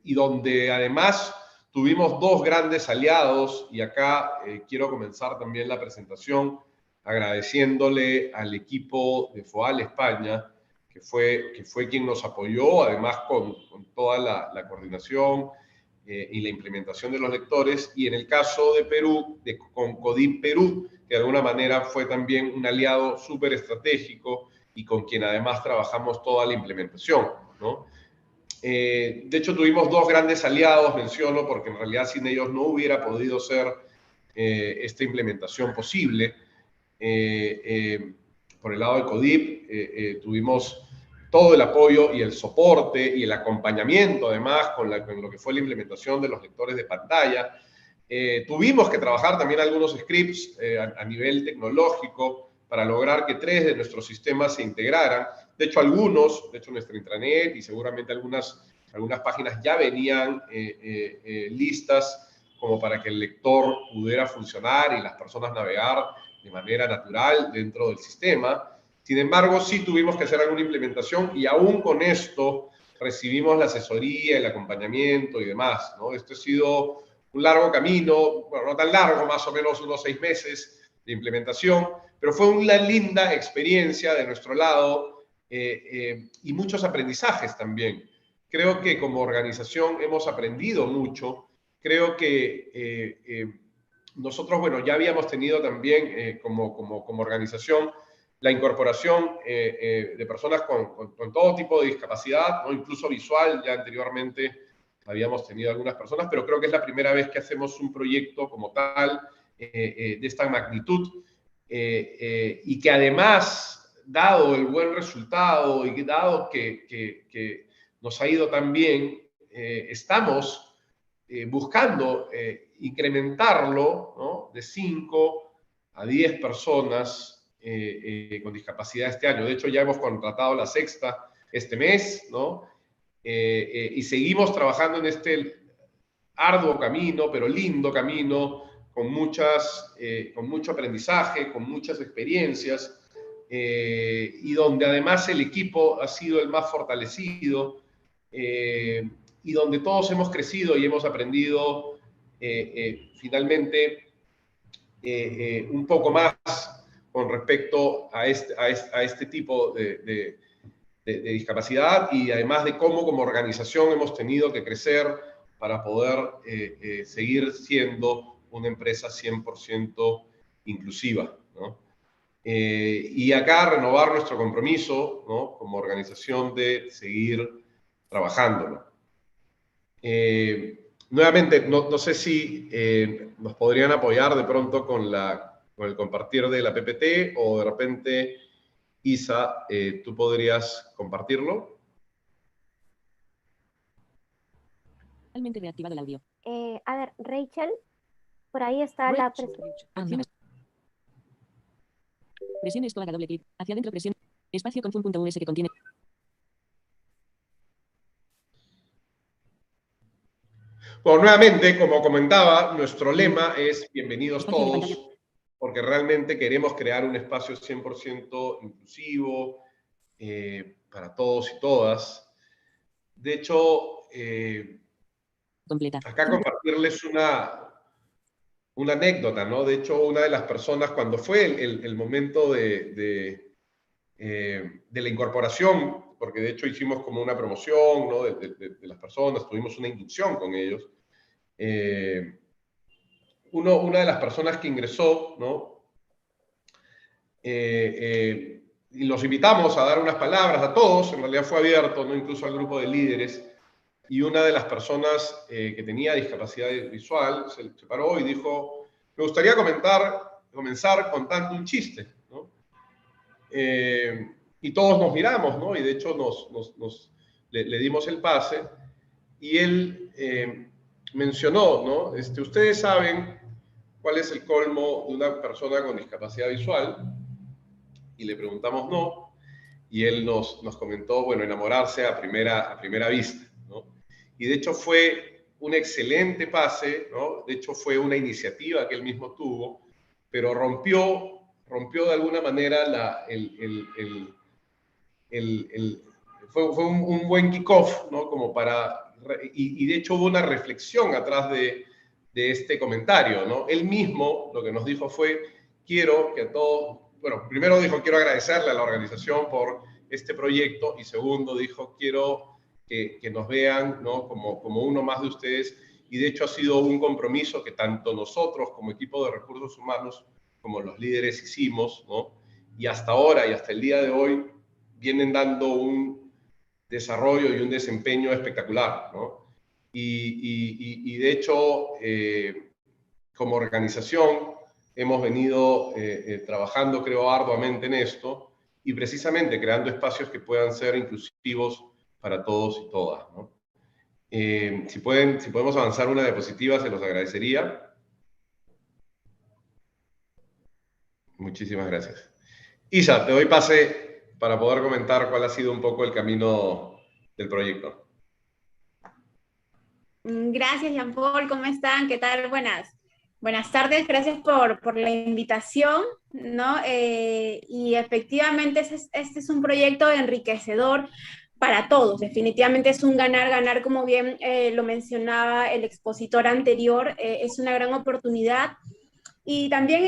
y donde además tuvimos 2 grandes aliados, y acá quiero comenzar también la presentación agradeciéndole al equipo de FOAL España, que fue quien nos apoyó, además con toda la coordinación y la implementación de los lectores, y en el caso de Perú, con CODIP Perú, que de alguna manera fue también un aliado súper estratégico y con quien además trabajamos toda la implementación, ¿no? De hecho, tuvimos 2 grandes aliados, menciono, porque en realidad sin ellos no hubiera podido ser esta implementación posible. Por el lado de CODIP, tuvimos todo el apoyo y el soporte y el acompañamiento, además, con lo que fue la implementación de los lectores de pantalla. Tuvimos que trabajar también algunos scripts a nivel tecnológico para lograr que 3 de nuestros sistemas se integraran. De hecho, nuestra intranet y seguramente algunas páginas ya venían listas como para que el lector pudiera funcionar y las personas navegar de manera natural dentro del sistema. Sin embargo, sí tuvimos que hacer alguna implementación y aún con esto recibimos la asesoría, el acompañamiento y demás, ¿no? Esto ha sido un largo camino, bueno, no tan largo, más o menos unos 6 meses de implementación, pero fue una linda experiencia de nuestro lado y muchos aprendizajes también. Creo que como organización hemos aprendido mucho. Creo que nosotros, bueno, ya habíamos tenido también como organización la incorporación de personas con todo tipo de discapacidad, ¿no? Incluso visual. Ya anteriormente habíamos tenido algunas personas, pero creo que es la primera vez que hacemos un proyecto como tal de esta magnitud y que además, dado el buen resultado y dado que nos ha ido tan bien, estamos buscando incrementarlo, ¿no? De 5 a 10 personas con discapacidad este año. De hecho, ya hemos contratado la 6ª este mes, ¿no? Y seguimos trabajando en este arduo camino, pero lindo camino, con mucho aprendizaje, con muchas experiencias, y donde además el equipo ha sido el más fortalecido, y donde todos hemos crecido y hemos aprendido finalmente un poco más con respecto a este tipo de discapacidad, y además de cómo como organización hemos tenido que crecer para poder seguir siendo una empresa 100% inclusiva, ¿no? Y acá renovar nuestro compromiso, ¿no? Como organización de seguir trabajándolo. Nuevamente, no sé si nos podrían apoyar de pronto con el compartir de la PPT, o de repente, Isa, tú podrías compartirlo. Totalmente reactivado el audio. A ver, Rachel, por ahí está la presentación. Presione esto, haga doble clic. Hacia adentro presione. Espacio con fun.us que contiene. Bueno, nuevamente, como comentaba, nuestro lema es bienvenidos todos, porque realmente queremos crear un espacio 100% inclusivo para todos y todas. De hecho, acá compartirles una anécdota, ¿no? De hecho, una de las personas, cuando fue el momento de la incorporación, porque de hecho hicimos como una promoción, ¿no? de las personas, tuvimos una inducción con ellos. Una de las personas que ingresó, ¿no? Y los invitamos a dar unas palabras a todos, en realidad fue abierto, ¿no? Incluso al grupo de líderes, y una de las personas que tenía discapacidad visual se paró y dijo, me gustaría comenzar contando un chiste, ¿no? Y todos nos miramos, ¿no? Y de hecho le dimos el pase, y él mencionó, ¿no? Ustedes saben cuál es el colmo de una persona con discapacidad visual, y le preguntamos no, y él nos comentó, bueno, enamorarse a primera vista, ¿no? Y de hecho fue un excelente pase, ¿no? De hecho fue una iniciativa que él mismo tuvo, pero rompió de alguna manera fue un buen kickoff, ¿no? Como y de hecho hubo una reflexión atrás de este comentario, ¿no? Él mismo lo que nos dijo fue, quiero que a todos, bueno, primero dijo, quiero agradecerle a la organización por este proyecto, y segundo dijo, quiero que nos vean, ¿no? como uno más de ustedes, y de hecho ha sido un compromiso que tanto nosotros como equipo de recursos humanos como los líderes hicimos, ¿no? Y hasta ahora y hasta el día de hoy vienen dando un desarrollo y un desempeño espectacular, ¿no? Y de hecho, como organización, hemos venido trabajando, creo, arduamente en esto, y precisamente creando espacios que puedan ser inclusivos para todos y todas, ¿no? Si podemos avanzar una diapositiva, se los agradecería. Muchísimas gracias. Isa, te doy pase para poder comentar cuál ha sido un poco el camino del proyecto. Gracias, Jean-Paul. ¿Cómo están? ¿Qué tal? Buenas tardes. Gracias por la invitación, ¿no? Y efectivamente este es un proyecto enriquecedor para todos. Definitivamente es un ganar-ganar, como bien lo mencionaba el expositor anterior. Es una gran oportunidad. Y también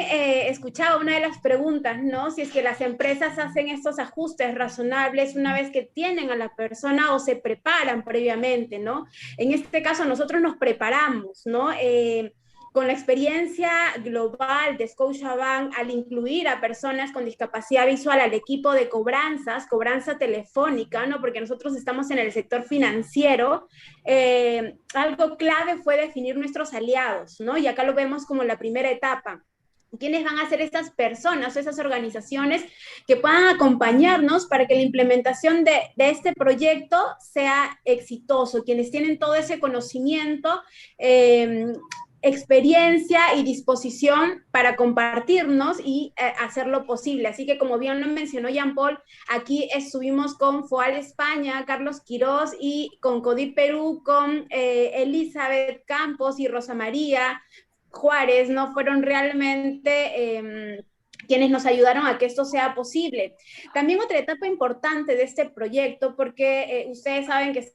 escuchaba una de las preguntas, ¿no? Si es que las empresas hacen estos ajustes razonables una vez que tienen a la persona o se preparan previamente, ¿no? En este caso nosotros nos preparamos, ¿no? Con la experiencia global de Scotiabank, al incluir a personas con discapacidad visual al equipo de cobranza telefónica, ¿no? Porque nosotros estamos en el sector financiero, algo clave fue definir nuestros aliados, ¿no? Y acá lo vemos como la primera etapa. ¿Quiénes van a ser estas personas o esas organizaciones que puedan acompañarnos para que la implementación de este proyecto sea exitoso? Quienes tienen todo ese conocimiento, experiencia y disposición para compartirnos y hacerlo posible. Así que, como bien lo mencionó Jean-Paul, aquí estuvimos con FOAL España, Carlos Quirós, y con CODIP Perú, con Elizabeth Campos y Rosa María Juárez, ¿no? Fueron realmente quienes nos ayudaron a que esto sea posible. También otra etapa importante de este proyecto, porque ustedes saben que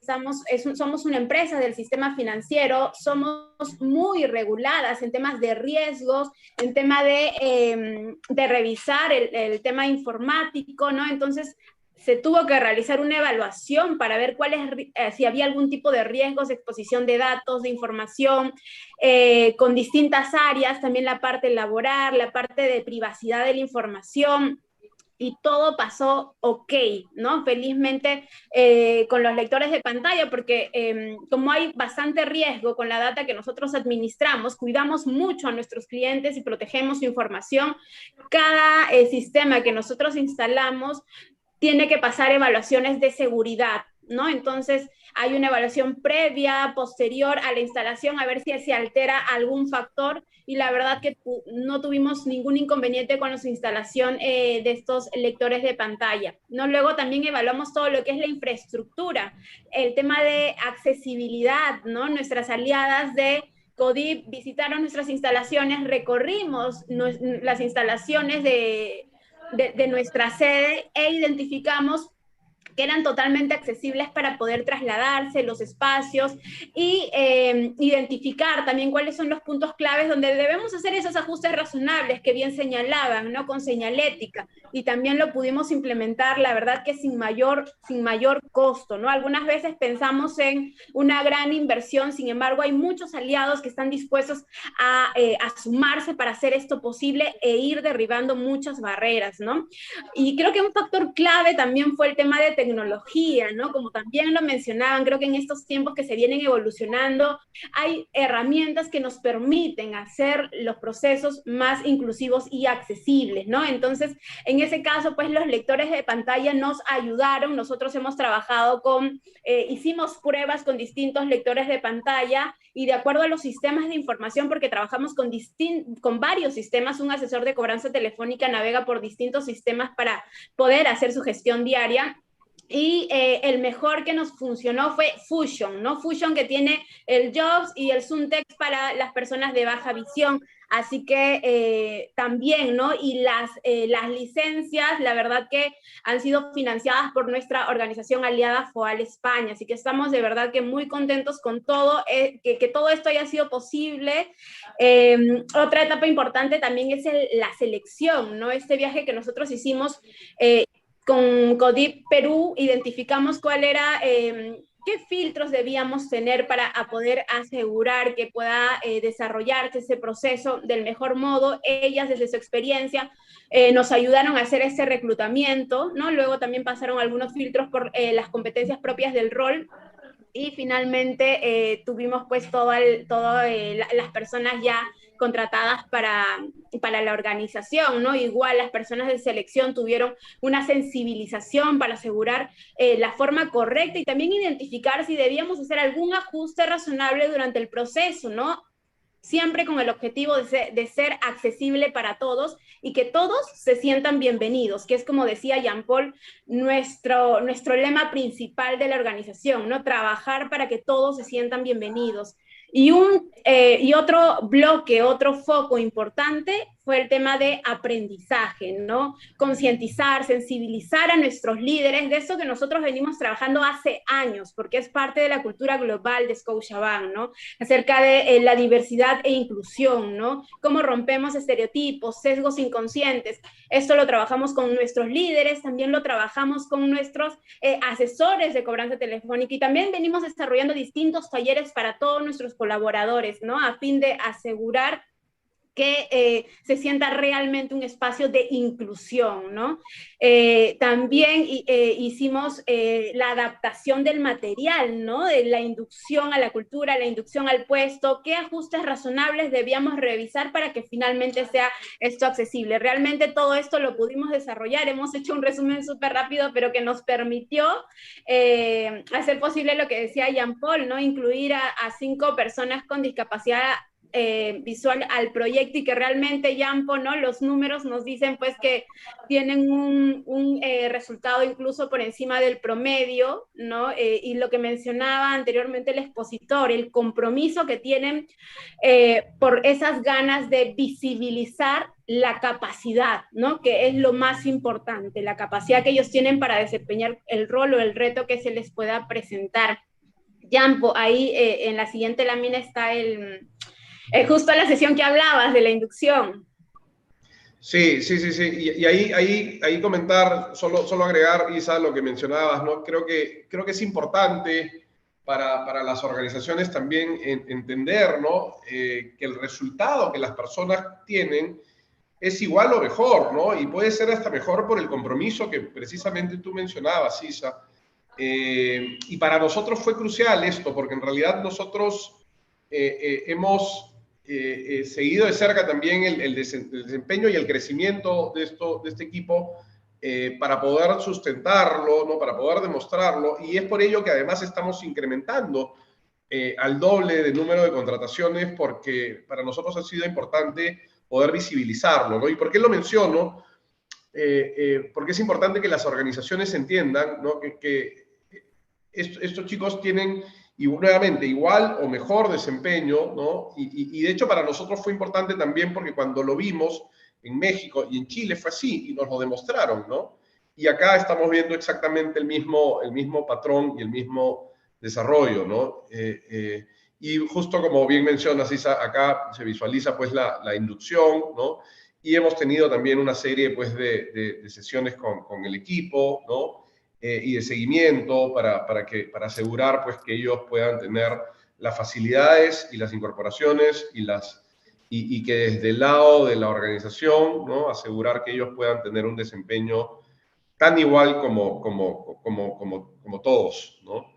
somos una empresa del sistema financiero, somos muy reguladas en temas de riesgos, en tema de revisar el tema informático, ¿no? Entonces, se tuvo que realizar una evaluación para ver si había algún tipo de riesgos de exposición de datos, de información, con distintas áreas, también la parte laboral, la parte de privacidad de la información, y todo pasó ok, ¿no? Felizmente con los lectores de pantalla, porque como hay bastante riesgo con la data que nosotros administramos, cuidamos mucho a nuestros clientes y protegemos su información. Cada sistema que nosotros instalamos tiene que pasar evaluaciones de seguridad, ¿no? Entonces hay una evaluación previa, posterior a la instalación, a ver si se altera algún factor, y la verdad que no tuvimos ningún inconveniente con la instalación de estos lectores de pantalla, ¿no? Luego también evaluamos todo lo que es la infraestructura, el tema de accesibilidad, ¿no? Nuestras aliadas de CODIP visitaron nuestras instalaciones, recorrimos las instalaciones de nuestra sede e identificamos que eran totalmente accesibles para poder trasladarse, los espacios, y identificar también cuáles son los puntos claves donde debemos hacer esos ajustes razonables que bien señalaban, ¿no? Con señalética, y también lo pudimos implementar, la verdad que sin mayor costo, ¿no? Algunas veces pensamos en una gran inversión, sin embargo hay muchos aliados que están dispuestos a sumarse para hacer esto posible e ir derribando muchas barreras, ¿no? Y creo que un factor clave también fue el tema de tecnología, ¿no? Como también lo mencionaban, creo que en estos tiempos que se vienen evolucionando, hay herramientas que nos permiten hacer los procesos más inclusivos y accesibles, ¿no? Entonces, en ese caso, pues los lectores de pantalla nos ayudaron. Nosotros hemos trabajado hicimos pruebas con distintos lectores de pantalla, y de acuerdo a los sistemas de información, porque trabajamos con varios sistemas, un asesor de cobranza telefónica navega por distintos sistemas para poder hacer su gestión diaria. Y el mejor que nos funcionó fue Fusion, ¿no? Fusion, que tiene el Jobs y el ZoomText para las personas de baja visión. Así que también, ¿no? Y las licencias, la verdad que han sido financiadas por nuestra organización aliada FOAL España. Así que estamos de verdad que muy contentos con todo, que todo esto haya sido posible. Otra etapa importante también es la selección, ¿no? Este viaje que nosotros hicimos con CODIP Perú, identificamos cuál era, qué filtros debíamos tener para poder asegurar que pueda desarrollarse ese proceso del mejor modo. Ellas, desde su experiencia, nos ayudaron a hacer ese reclutamiento, ¿no? Luego también pasaron algunos filtros por las competencias propias del rol. Y finalmente tuvimos pues todas las personas ya contratadas para la organización, ¿no? Igual las personas de selección tuvieron una sensibilización para asegurar la forma correcta, y también identificar si debíamos hacer algún ajuste razonable durante el proceso, ¿no? Siempre con el objetivo de ser accesible para todos y que todos se sientan bienvenidos, que es, como decía Jean-Paul, nuestro lema principal de la organización, ¿no? Trabajar para que todos se sientan bienvenidos. Y otro bloque, otro foco importante fue el tema de aprendizaje, ¿no? Concientizar, sensibilizar a nuestros líderes de eso que nosotros venimos trabajando hace años, porque es parte de la cultura global de Scotiabank, ¿no? Acerca de la diversidad e inclusión, ¿no? Cómo rompemos estereotipos, sesgos inconscientes. Esto lo trabajamos con nuestros líderes, también lo trabajamos con nuestros asesores de cobranza telefónica, y también venimos desarrollando distintos talleres para todos nuestros colaboradores, ¿no? A fin de asegurar que se sienta realmente un espacio de inclusión, ¿no? También hicimos la adaptación del material, ¿no? De la inducción a la cultura, la inducción al puesto, qué ajustes razonables debíamos revisar para que finalmente sea esto accesible. Realmente todo esto lo pudimos desarrollar, hemos hecho un resumen súper rápido, pero que nos permitió hacer posible lo que decía Jean-Paul, ¿no? Incluir a 5 personas con discapacidad visual al proyecto, y que realmente, Jampo, ¿no? Los números nos dicen pues que tienen un resultado incluso por encima del promedio, ¿no? Y lo que mencionaba anteriormente el expositor, el compromiso que tienen por esas ganas de visibilizar la capacidad, ¿no? Que es lo más importante, la capacidad que ellos tienen para desempeñar el rol o el reto que se les pueda presentar. Jampo, ahí en la siguiente lámina está justo la sesión que hablabas de la inducción. Sí. Y ahí comentar, solo agregar, Isa, lo que mencionabas, ¿no? Creo que es importante para las organizaciones también entender, ¿no? Que el resultado que las personas tienen es igual o mejor, ¿no? Y puede ser hasta mejor por el compromiso que precisamente tú mencionabas, Isa. Y para nosotros fue crucial esto, porque en realidad nosotros hemos seguido de cerca también el desempeño y el crecimiento de este equipo para poder sustentarlo, ¿no? Para poder demostrarlo, y es por ello que además estamos incrementando al doble de número de contrataciones, porque para nosotros ha sido importante poder visibilizarlo, ¿no? ¿Y por qué lo menciono? Porque es importante que las organizaciones entiendan, ¿no? que estos chicos tienen, y nuevamente, igual o mejor desempeño, ¿no? Y de hecho para nosotros fue importante también porque cuando lo vimos en México y en Chile fue así, y nos lo demostraron, ¿no? Y acá estamos viendo exactamente el mismo patrón y el mismo desarrollo, ¿no? Y justo como bien mencionas, Isa, acá se visualiza pues la inducción, ¿no? Y hemos tenido también una serie pues de sesiones con el equipo, ¿no? Y de seguimiento para asegurar pues que ellos puedan tener las facilidades y las incorporaciones y que desde el lado de la organización, ¿no? Asegurar que ellos puedan tener un desempeño tan igual como todos, ¿no?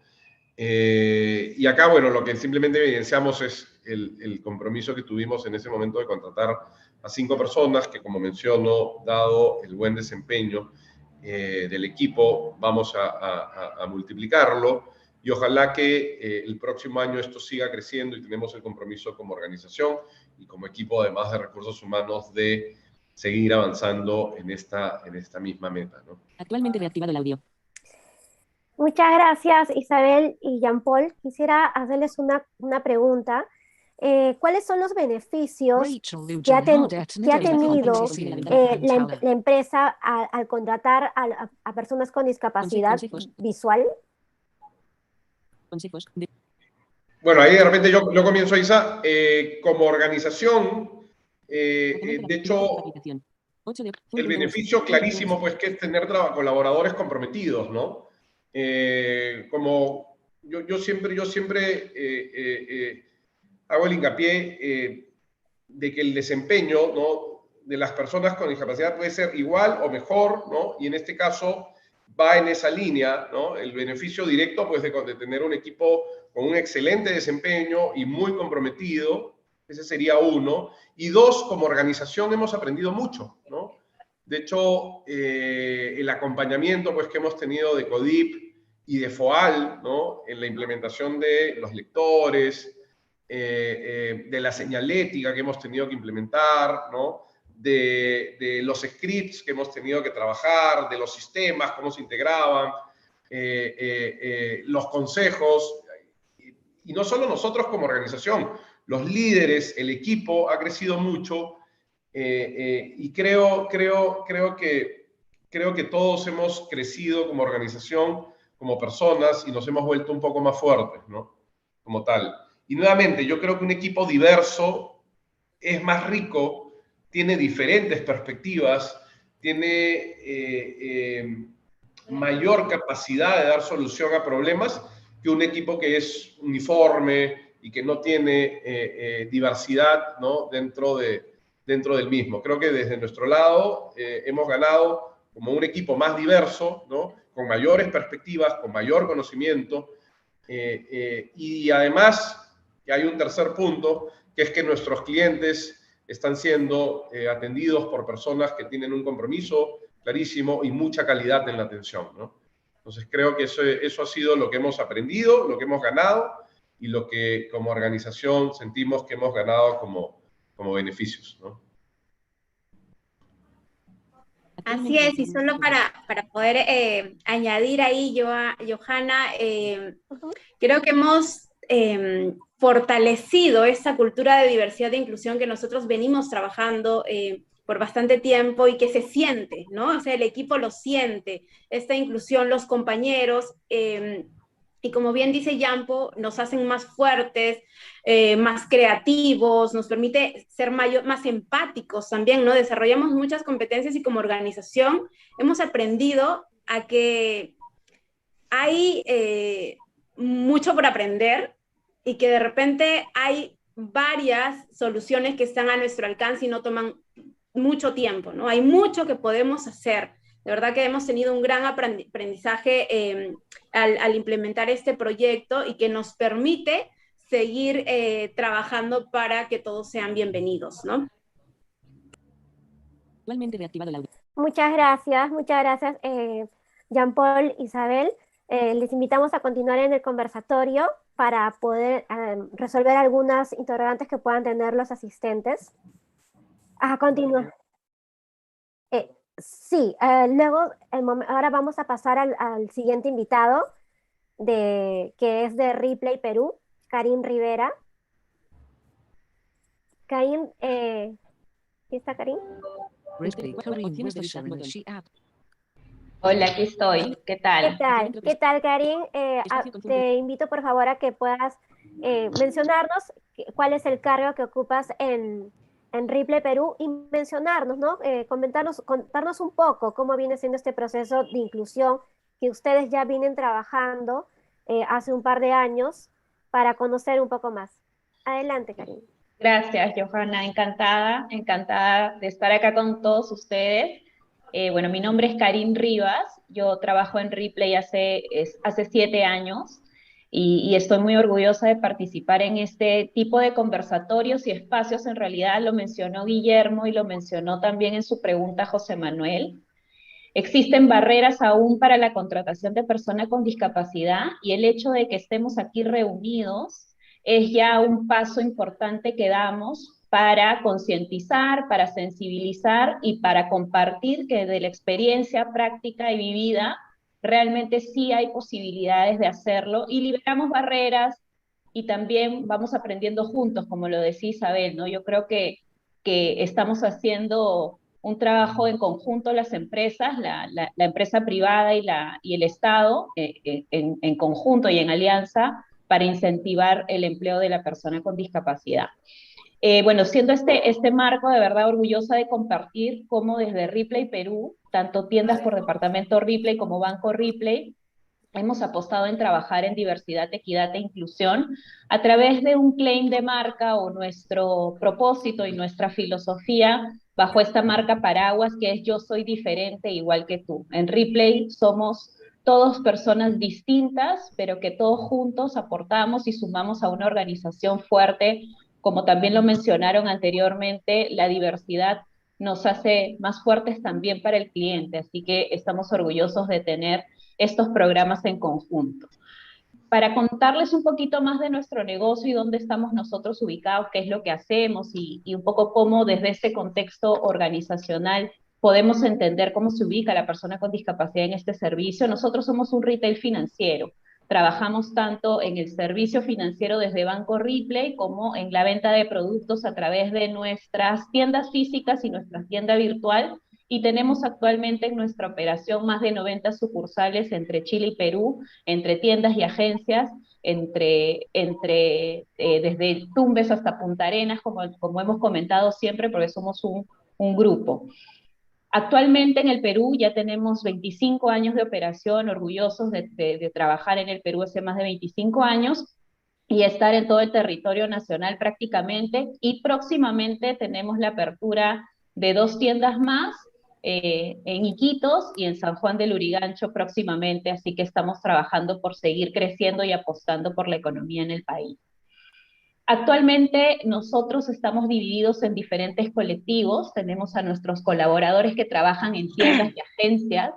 Y acá, bueno, lo que simplemente evidenciamos es el compromiso que tuvimos en ese momento de contratar a 5 personas que, como menciono, dado el buen desempeño del equipo, vamos a multiplicarlo y ojalá que el próximo año esto siga creciendo y tenemos el compromiso como organización y como equipo, además de recursos humanos, de seguir avanzando en esta misma meta, ¿no? Actualmente reactivado el audio. Muchas gracias, Isabel y Jean-Paul. Quisiera hacerles una pregunta. ¿Cuáles son los beneficios que ha tenido la empresa al contratar a personas con discapacidad visual? Consejos. Bueno, ahí de repente yo comienzo, Isa. Como organización, de hecho, el beneficio clarísimo pues que es tener colaboradores comprometidos, ¿no? Como yo siempre hago el hincapié de que el desempeño, ¿no? De las personas con discapacidad puede ser igual o mejor, ¿no? Y en este caso va en esa línea, ¿no? El beneficio directo pues de tener un equipo con un excelente desempeño y muy comprometido, ese sería uno. Y dos, como organización hemos aprendido mucho, ¿no? De hecho, el acompañamiento pues, que hemos tenido de CODIP y de FOAL, ¿no? En la implementación de los lectores, de la señalética que hemos tenido que implementar, ¿no? De los scripts que hemos tenido que trabajar, de los sistemas, cómo se integraban, los consejos, y no solo nosotros como organización, los líderes, el equipo ha crecido mucho. Y creo que todos hemos crecido como organización, como personas, y nos hemos vuelto un poco más fuertes, ¿no? Como tal. Y nuevamente, yo creo que un equipo diverso es más rico, tiene diferentes perspectivas, tiene mayor capacidad de dar solución a problemas que un equipo que es uniforme y que no tiene diversidad, ¿no? dentro del mismo. Creo que desde nuestro lado hemos ganado como un equipo más diverso, ¿no? Con mayores perspectivas, con mayor conocimiento, y además que hay un tercer punto, que es que nuestros clientes están siendo atendidos por personas que tienen un compromiso clarísimo y mucha calidad en la atención, ¿no? Entonces creo que eso ha sido lo que hemos aprendido, lo que hemos ganado y lo que como organización sentimos que hemos ganado como beneficios, ¿no? Así es, y solo para poder añadir ahí, yo a Johanna, creo que hemos fortalecido esa cultura de diversidad e inclusión que nosotros venimos trabajando por bastante tiempo y que se siente, ¿no? O sea, el equipo lo siente, esta inclusión, los compañeros, y como bien dice Jampo, nos hacen más fuertes, más creativos, nos permite ser más empáticos también, ¿no? Desarrollamos muchas competencias y como organización hemos aprendido a que hay mucho por aprender y que de repente hay varias soluciones que están a nuestro alcance y no toman mucho tiempo, ¿no? Hay mucho que podemos hacer. De verdad que hemos tenido un gran aprendizaje al implementar este proyecto y que nos permite seguir trabajando para que todos sean bienvenidos, ¿no? Actualmente reactivado el audio. Muchas gracias, Jean-Paul, Isabel. Les invitamos a continuar en el conversatorio para poder resolver algunas interrogantes que puedan tener los asistentes. A continuar. Sí, luego, ahora vamos a pasar al siguiente invitado, que es de Ripley, Perú, Karin Rivera. Karin, ¿sí está Karin? Hola, aquí estoy. ¿Qué tal? ¿Qué tal, Karin? Te invito por favor a que puedas mencionarnos cuál es el cargo que ocupas en Ripley Perú y mencionarnos, ¿no? Contarnos un poco cómo viene siendo este proceso de inclusión que ustedes ya vienen trabajando hace un par de años para conocer un poco más. Adelante, Karin. Gracias, Johanna. Encantada de estar acá con todos ustedes. Bueno, mi nombre es Karin Rivas. Yo trabajo en Ripley hace 7 años y estoy muy orgullosa de participar en este tipo de conversatorios y espacios. En realidad lo mencionó Guillermo y lo mencionó también en su pregunta José Manuel. Existen barreras aún para la contratación de personas con discapacidad y el hecho de que estemos aquí reunidos es ya un paso importante que damos para concientizar, para sensibilizar y para compartir que de la experiencia práctica y vivida realmente sí hay posibilidades de hacerlo y liberamos barreras y también vamos aprendiendo juntos, como lo decía Isabel, ¿no? Yo creo que estamos haciendo un trabajo en conjunto las empresas, la empresa privada y el Estado, en conjunto y en alianza, para incentivar el empleo de la persona con discapacidad. Bueno, siendo este marco, de verdad orgullosa de compartir cómo desde Ripley Perú, tanto tiendas por departamento Ripley como Banco Ripley, hemos apostado en trabajar en diversidad, equidad e inclusión a través de un claim de marca o nuestro propósito y nuestra filosofía bajo esta marca paraguas que es yo soy diferente igual que tú. En Ripley somos todos personas distintas, pero que todos juntos aportamos y sumamos a una organización fuerte. Como también lo mencionaron anteriormente, la diversidad nos hace más fuertes también para el cliente, así que estamos orgullosos de tener estos programas en conjunto. Para contarles un poquito más de nuestro negocio y dónde estamos nosotros ubicados, qué es lo que hacemos y un poco cómo desde ese contexto organizacional podemos entender cómo se ubica la persona con discapacidad en este servicio. Nosotros somos un retail financiero. Trabajamos tanto en el servicio financiero desde Banco Ripley como en la venta de productos a través de nuestras tiendas físicas y nuestra tienda virtual. Y tenemos actualmente en nuestra operación más de 90 sucursales entre Chile y Perú, entre tiendas y agencias, desde Tumbes hasta Punta Arenas, como hemos comentado siempre, porque somos un grupo. Actualmente en el Perú ya tenemos 25 años de operación, orgullosos de trabajar en el Perú hace más de 25 años y estar en todo el territorio nacional prácticamente, y próximamente tenemos la apertura de 2 tiendas más, en Iquitos y en San Juan del Lurigancho próximamente, así que estamos trabajando por seguir creciendo y apostando por la economía en el país. Actualmente nosotros estamos divididos en diferentes colectivos, tenemos a nuestros colaboradores que trabajan en tiendas y agencias,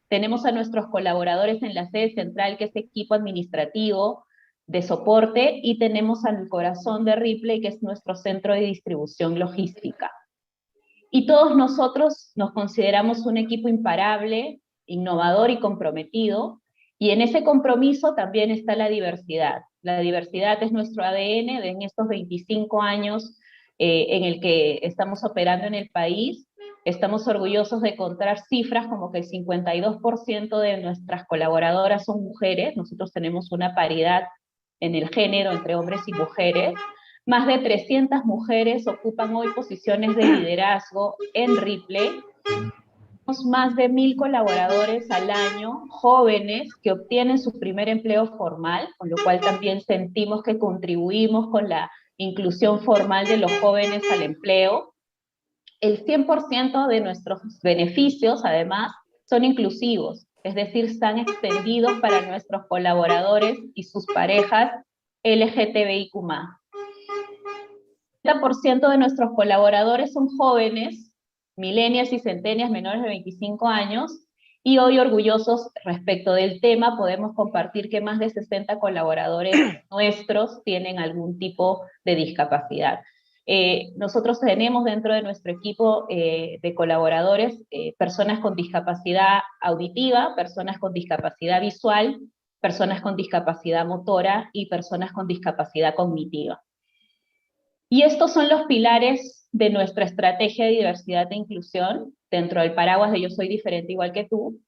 tenemos a nuestros colaboradores en la sede central, que es equipo administrativo de soporte, y tenemos al corazón de Ripley, que es nuestro centro de distribución logística. Y todos nosotros nos consideramos un equipo imparable, innovador y comprometido, y en ese compromiso también está la diversidad. La diversidad es nuestro ADN en estos 25 años en el que estamos operando en el país. Estamos orgullosos de contar cifras como que el 52% de nuestras colaboradoras son mujeres. Nosotros tenemos una paridad en el género entre hombres y mujeres. Más de 300 mujeres ocupan hoy posiciones de liderazgo en Ripley. Tenemos más de 1000 colaboradores al año, jóvenes, que obtienen su primer empleo formal, con lo cual también sentimos que contribuimos con la inclusión formal de los jóvenes al empleo. El 100% de nuestros beneficios, además, son inclusivos, es decir, están extendidos para nuestros colaboradores y sus parejas LGTBIQ+. El 70% de nuestros colaboradores son jóvenes millennials y centennials menores de 25 años, y hoy orgullosos respecto del tema podemos compartir que más de 60 colaboradores nuestros tienen algún tipo de discapacidad. Nosotros tenemos dentro de nuestro equipo de colaboradores personas con discapacidad auditiva, personas con discapacidad visual, personas con discapacidad motora y personas con discapacidad cognitiva. Y estos son los pilares de nuestra estrategia de diversidad e inclusión dentro del paraguas de Yo Soy Diferente Igual que Tú,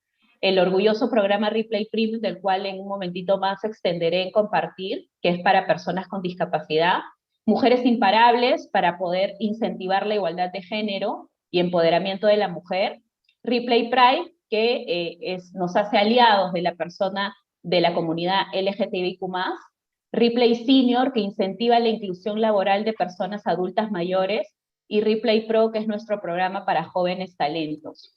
el orgulloso programa Ripley Premium, del cual en un momentito más extenderé en compartir, que es para personas con discapacidad, Mujeres Imparables, para poder incentivar la igualdad de género y empoderamiento de la mujer, Ripley Pride, que nos hace aliados de la persona de la comunidad LGTBIQ+, Ripley Senior, que incentiva la inclusión laboral de personas adultas mayores, y Ripley Pro, que es nuestro programa para jóvenes talentos.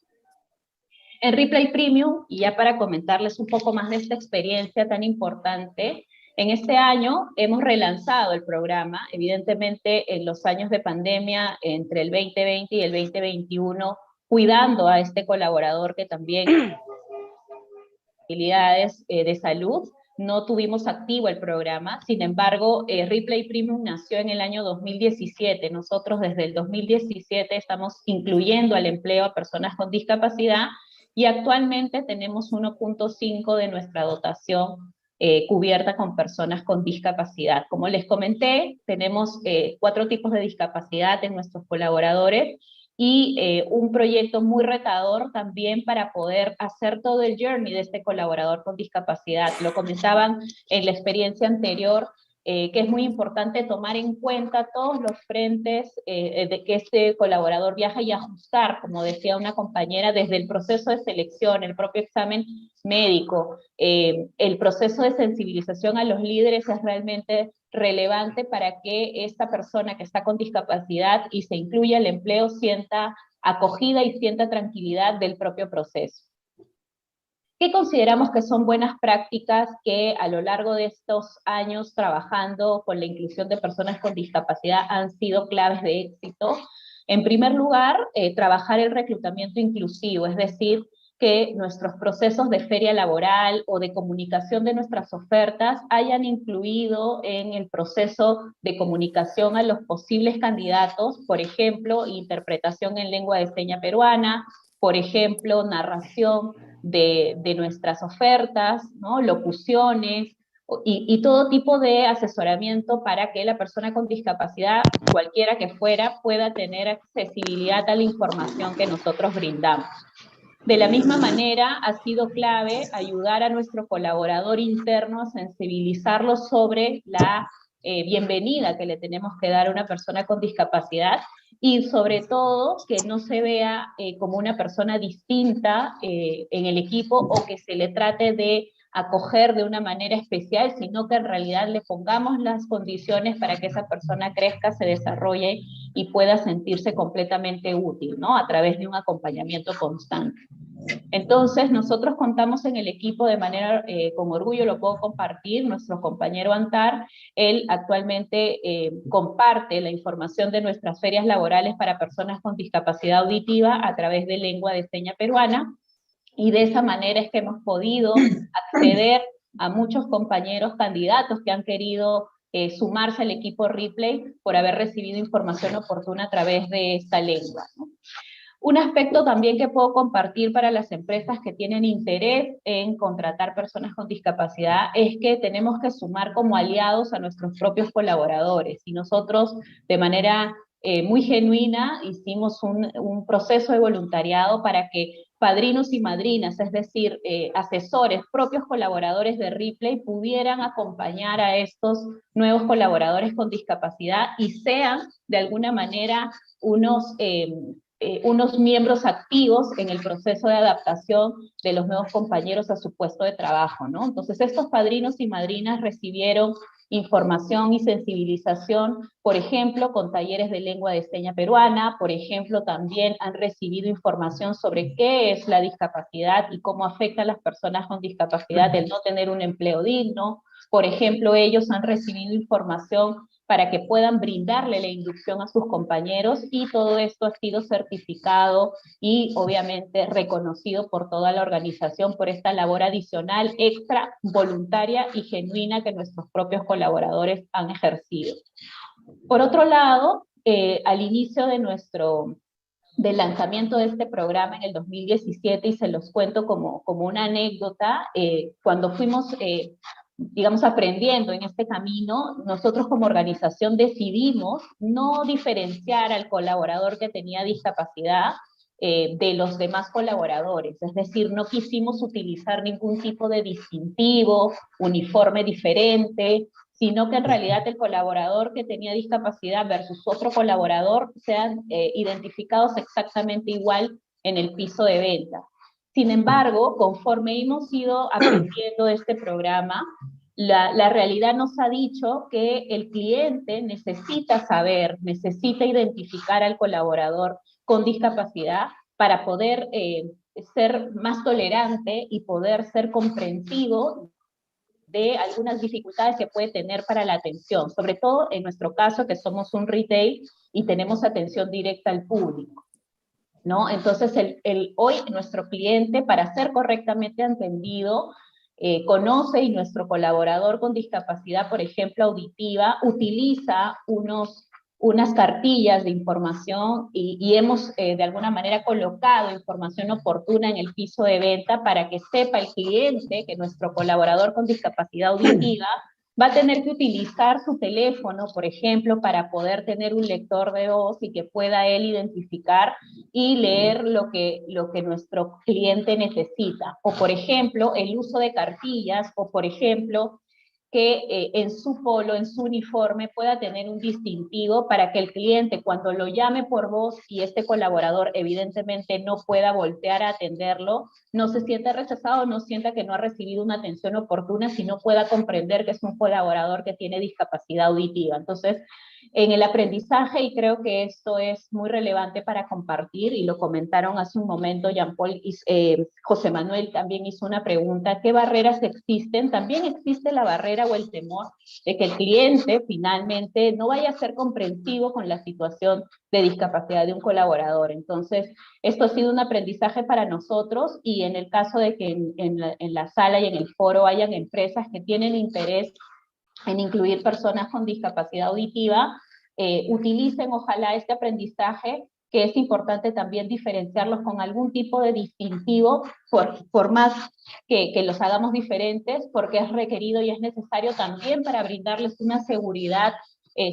En Ripley Premium, y ya para comentarles un poco más de esta experiencia tan importante, en este año hemos relanzado el programa. Evidentemente en los años de pandemia, entre el 2020 y el 2021, cuidando a este colaborador que también tiene habilidades de salud, no tuvimos activo el programa. Sin embargo, Ripley Premium nació en el año 2017. Nosotros desde el 2017 estamos incluyendo al empleo a personas con discapacidad, y actualmente tenemos 1.5 de nuestra dotación cubierta con personas con discapacidad. Como les comenté, tenemos 4 tipos de discapacidad en nuestros colaboradores, y un proyecto muy retador también para poder hacer todo el journey de este colaborador con discapacidad. Lo comentaban en la experiencia anterior, que es muy importante tomar en cuenta todos los frentes de que este colaborador viaja, y ajustar, como decía una compañera, desde el proceso de selección, el propio examen médico, el proceso de sensibilización a los líderes es realmente relevante para que esta persona que está con discapacidad y se incluya al empleo sienta acogida y sienta tranquilidad del propio proceso. ¿Qué consideramos que son buenas prácticas que a lo largo de estos años trabajando con la inclusión de personas con discapacidad han sido claves de éxito? En primer lugar, trabajar el reclutamiento inclusivo, es decir, que nuestros procesos de feria laboral o de comunicación de nuestras ofertas hayan incluido en el proceso de comunicación a los posibles candidatos, por ejemplo, interpretación en lengua de señas peruana, por ejemplo, narración de nuestras ofertas, ¿no? Locuciones, y todo tipo de asesoramiento para que la persona con discapacidad, cualquiera que fuera, pueda tener accesibilidad a la información que nosotros brindamos. De la misma manera, ha sido clave ayudar a nuestro colaborador interno a sensibilizarlo sobre la bienvenida que le tenemos que dar a una persona con discapacidad, y sobre todo que no se vea como una persona distinta en el equipo, o que se le trate de acoger de una manera especial, sino que en realidad le pongamos las condiciones para que esa persona crezca, se desarrolle y pueda sentirse completamente útil, ¿no? A través de un acompañamiento constante. Entonces, nosotros contamos en el equipo de manera, con orgullo lo puedo compartir, nuestro compañero Antar, él actualmente comparte la información de nuestras ferias laborales para personas con discapacidad auditiva a través de lengua de señas peruana, y de esa manera es que hemos podido acceder a muchos compañeros candidatos que han querido sumarse al equipo Ripley por haber recibido información oportuna a través de esta lengua, ¿no? Un aspecto también que puedo compartir para las empresas que tienen interés en contratar personas con discapacidad es que tenemos que sumar como aliados a nuestros propios colaboradores, y nosotros de manera muy genuina hicimos un proceso de voluntariado para que padrinos y madrinas, es decir, asesores, propios colaboradores de Ripley, pudieran acompañar a estos nuevos colaboradores con discapacidad y sean de alguna manera unos miembros activos en el proceso de adaptación de los nuevos compañeros a su puesto de trabajo, ¿no? Entonces, estos padrinos y madrinas recibieron información y sensibilización, por ejemplo, con talleres de lengua de señas peruana, por ejemplo, también han recibido información sobre qué es la discapacidad y cómo afecta a las personas con discapacidad el no tener un empleo digno, Por ejemplo, ellos han recibido información para que puedan brindarle la inducción a sus compañeros y todo esto ha sido certificado y obviamente reconocido por toda la organización por esta labor adicional, extra, voluntaria y genuina que nuestros propios colaboradores han ejercido. Por otro lado, al inicio del lanzamiento de este programa en el 2017, y se los cuento como una anécdota, cuando fuimos digamos, aprendiendo en este camino, nosotros como organización decidimos no diferenciar al colaborador que tenía discapacidad de los demás colaboradores. Es decir, no quisimos utilizar ningún tipo de distintivo, uniforme diferente, sino que en realidad el colaborador que tenía discapacidad versus otro colaborador sean identificados exactamente igual en el piso de venta. Sin embargo, conforme hemos ido aprendiendo de este programa, la realidad nos ha dicho que el cliente necesita saber, necesita identificar al colaborador con discapacidad para poder ser más tolerante y poder ser comprensivo de algunas dificultades que puede tener para la atención, sobre todo en nuestro caso que somos un retail y tenemos atención directa al público, ¿no? Entonces, hoy nuestro cliente, para ser correctamente entendido, conoce, y nuestro colaborador con discapacidad, por ejemplo, auditiva, utiliza unas cartillas de información y hemos de alguna manera colocado información oportuna en el piso de venta para que sepa el cliente que nuestro colaborador con discapacidad auditiva va a tener que utilizar su teléfono, por ejemplo, para poder tener un lector de voz y que pueda él identificar y leer lo que nuestro cliente necesita. O, por ejemplo, el uso de cartillas, o, por ejemplo, que en su polo, en su uniforme, pueda tener un distintivo para que el cliente, cuando lo llame por voz y este colaborador evidentemente no pueda voltear a atenderlo, no se sienta rechazado, no sienta que no ha recibido una atención oportuna, sino pueda comprender que es un colaborador que tiene discapacidad auditiva. Entonces, en el aprendizaje, y creo que esto es muy relevante para compartir, y lo comentaron hace un momento Jean-Paul, José Manuel también hizo una pregunta, ¿qué barreras existen? También existe la barrera o el temor de que el cliente finalmente no vaya a ser comprensivo con la situación de discapacidad de un colaborador. Entonces, esto ha sido un aprendizaje para nosotros, y en el caso de que en la sala y en el foro hayan empresas que tienen interés en incluir personas con discapacidad auditiva, utilicen ojalá este aprendizaje, que es importante también diferenciarlos con algún tipo de distintivo, por más que los hagamos diferentes, porque es requerido y es necesario también para brindarles una seguridad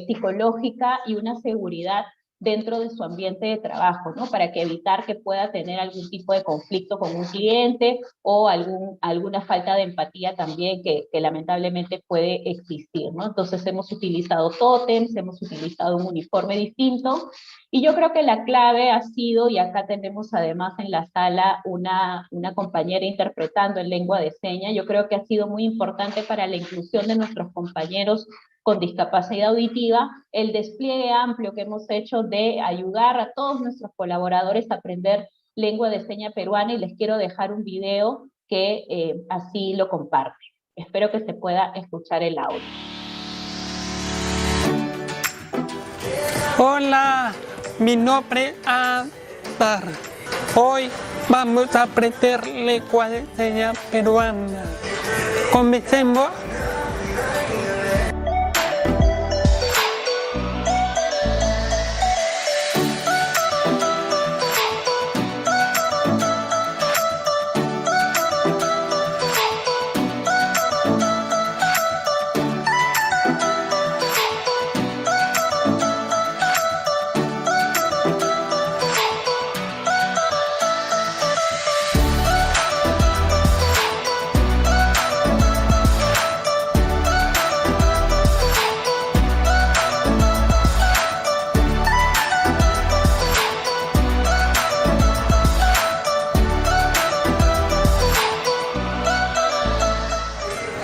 psicológica y una seguridad dentro de su ambiente de trabajo, ¿no? Para evitar que pueda tener algún tipo de conflicto con un cliente o alguna falta de empatía también que lamentablemente puede existir, ¿no? Entonces hemos utilizado tótems, hemos utilizado un uniforme distinto, y yo creo que la clave ha sido, y acá tenemos además en la sala una compañera interpretando en lengua de señas, yo creo que ha sido muy importante para la inclusión de nuestros compañeros con discapacidad auditiva, el despliegue amplio que hemos hecho de ayudar a todos nuestros colaboradores a aprender lengua de señas peruana, y les quiero dejar un video que así lo comparte. Espero que se pueda escuchar el audio. Hola, mi nombre es Adar. Hoy vamos a aprender lengua de señas peruana. Comencemos.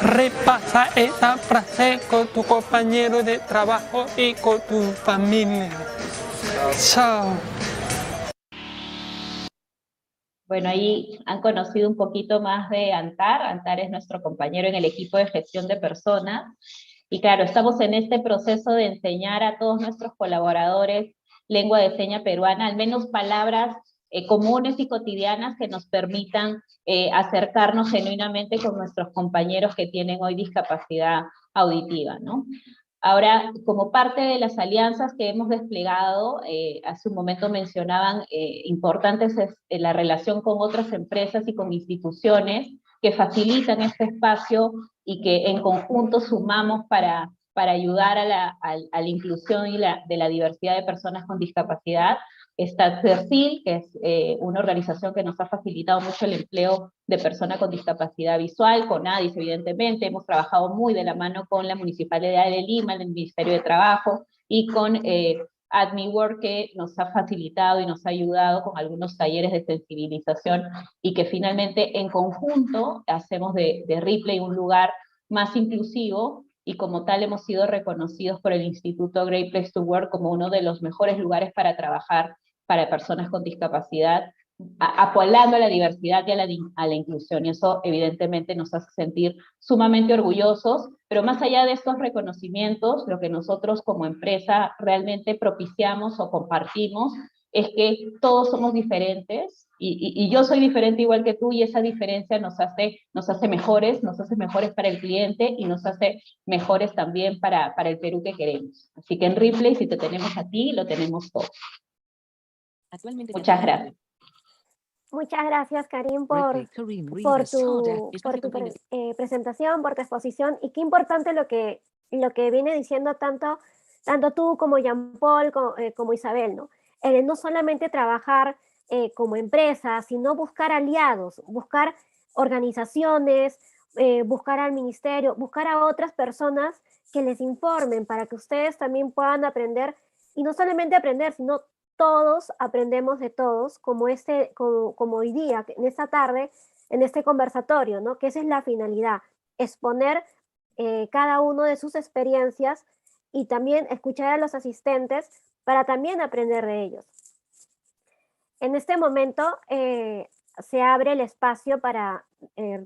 Repasa esa frase con tu compañero de trabajo y con tu familia. Chao. Bueno, ahí han conocido un poquito más de Antar. Antar es nuestro compañero en el equipo de gestión de personas. Y claro, estamos en este proceso de enseñar a todos nuestros colaboradores lengua de seña peruana, al menos palabras comunes y cotidianas que nos permitan acercarnos genuinamente con nuestros compañeros que tienen hoy discapacidad auditiva, ¿no? Ahora, como parte de las alianzas que hemos desplegado, hace un momento mencionaban, importantes es la relación con otras empresas y con instituciones que facilitan este espacio y que en conjunto sumamos para ayudar a la inclusión y de la diversidad de personas con discapacidad. Está CERCIL, que es una organización que nos ha facilitado mucho el empleo de personas con discapacidad visual, con ADIS evidentemente, hemos trabajado muy de la mano con la Municipalidad de Lima, el Ministerio de Trabajo, y con AdmiWork, que nos ha facilitado y nos ha ayudado con algunos talleres de sensibilización, y que finalmente en conjunto hacemos de Ripley un lugar más inclusivo, y como tal hemos sido reconocidos por el Instituto Great Place to Work como uno de los mejores lugares para trabajar para personas con discapacidad, apoyando a la diversidad y a la inclusión, y eso evidentemente nos hace sentir sumamente orgullosos, pero más allá de estos reconocimientos, lo que nosotros como empresa realmente propiciamos o compartimos es que todos somos diferentes, y yo soy diferente igual que tú, y esa diferencia nos hace mejores para el cliente, y nos hace mejores también para el Perú que queremos. Así que en Ripley, si te tenemos a ti, lo tenemos todo. Muchas gracias. Muchas gracias, Karin, por tu presentación, por tu exposición, y qué importante lo que viene diciendo tanto tú como Jean-Paul, como Isabel, ¿no? No solamente trabajar como empresa, sino buscar aliados, buscar organizaciones, buscar al ministerio, buscar a otras personas que les informen para que ustedes también puedan aprender, y no solamente aprender, sino todos aprendemos de todos, como hoy día, en esta tarde, en este conversatorio, ¿no? Que esa es la finalidad, exponer cada uno de sus experiencias y también escuchar a los asistentes para también aprender de ellos. En este momento se abre el espacio para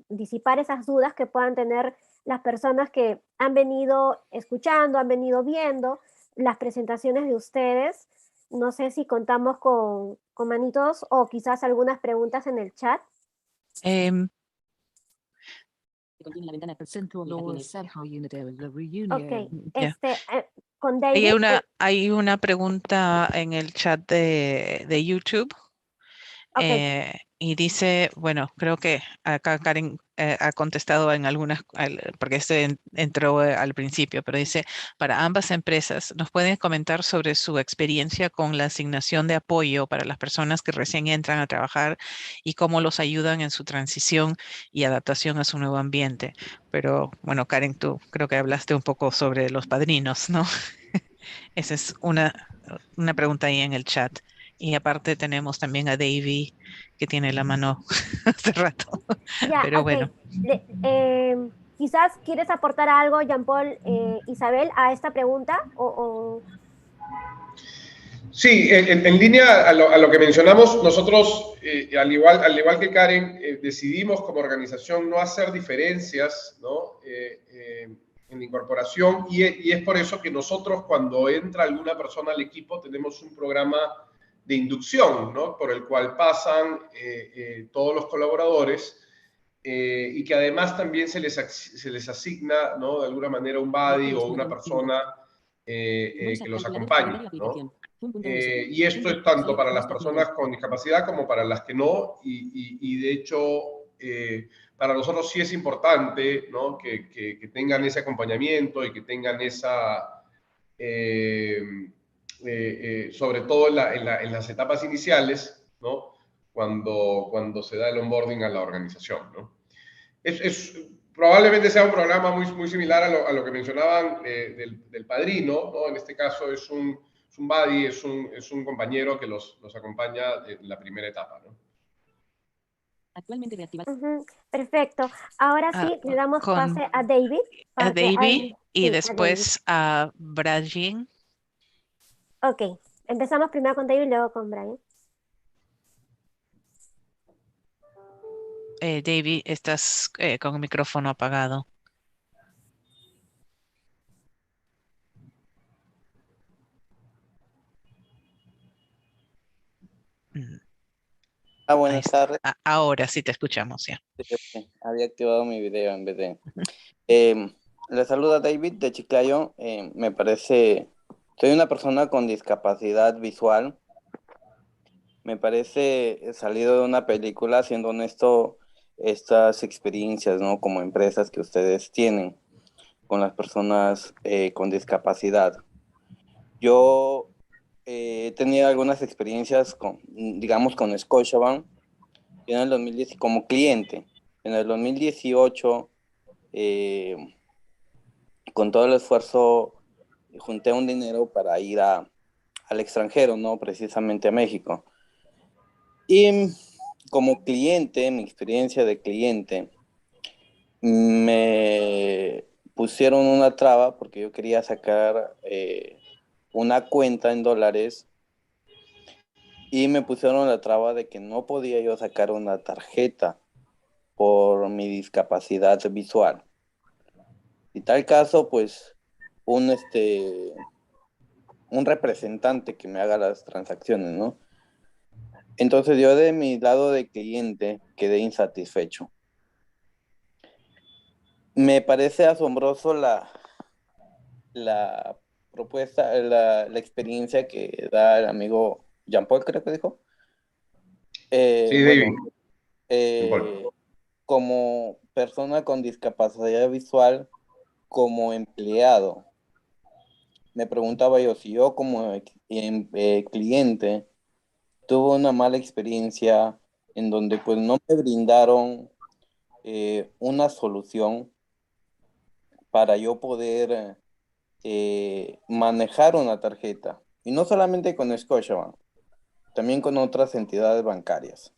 disipar esas dudas que puedan tener las personas que han venido escuchando, han venido viendo las presentaciones de ustedes. No sé si contamos con manitos o quizás algunas preguntas en el chat. Ok, con David. Hay una pregunta en el chat de YouTube. Okay. Y dice, bueno, creo que acá Karen ha contestado en algunas, porque entró al principio, pero dice, para ambas empresas, ¿nos pueden comentar sobre su experiencia con la asignación de apoyo para las personas que recién entran a trabajar y cómo los ayudan en su transición y adaptación a su nuevo ambiente? Pero bueno, Karen, tú creo que hablaste un poco sobre los padrinos, ¿no? Esa es una pregunta ahí en el chat. Y aparte tenemos también a Davy, que tiene la mano hace rato. Ya, pero okay. Bueno. Quizás quieres aportar algo, Jean-Paul, Isabel, a esta pregunta. Sí, en línea a lo que mencionamos, nosotros, al igual que Karen, decidimos como organización no hacer diferencias, ¿no? En la incorporación, y es por eso que nosotros, cuando entra alguna persona al equipo, tenemos un programa de inducción, ¿no? Por el cual pasan todos los colaboradores, y que además también se les asigna, ¿no? De alguna manera un buddy o una persona que los acompañe, ¿no? Y esto es tanto para las personas con discapacidad como para las que no, y de hecho para nosotros sí es importante, ¿no? que tengan ese acompañamiento y que tengan esa, sobre todo en las etapas iniciales, ¿no? Cuando se da el onboarding a la organización, ¿no? Probablemente sea un programa muy similar a lo que mencionaban del padrino, ¿no? En este caso es un buddy, es un compañero que los acompaña en la primera etapa, ¿no? Actualmente reactivado. Perfecto. Ahora sí, le damos pase a David. A David y sí, después a Brian. Ok, empezamos primero con David y luego con Brian. David, estás con el micrófono apagado. Mm, Ahí Buenas está. tardes. Ahora sí te escuchamos ya. Había activado mi video en vez de... Le saluda David de Chiclayo. Me parece... Soy una persona con discapacidad visual. Me parece salido de una película, siendo honesto, estas experiencias, ¿no? Como empresas que ustedes tienen con las personas con discapacidad. Yo he tenido algunas experiencias con, digamos, con Scotiabank en el 2010 como cliente. En el 2018, con todo el esfuerzo, junté un dinero para ir al extranjero, ¿no? Precisamente a México. Y como cliente, mi experiencia de cliente, me pusieron una traba porque yo quería sacar una cuenta en dólares y me pusieron la traba de que no podía yo sacar una tarjeta por mi discapacidad visual. Y tal caso, pues, un representante que me haga las transacciones, ¿no? Entonces yo de mi lado de cliente quedé insatisfecho. Me parece asombroso la propuesta, la experiencia que da el amigo Jean Paul, creo que dijo. Sí, Bueno, David. como persona con discapacidad visual, como empleado, me preguntaba yo si yo como cliente tuve una mala experiencia en donde pues no me brindaron una solución para yo poder manejar una tarjeta. Y no solamente con Scotiabank, también con otras entidades bancarias.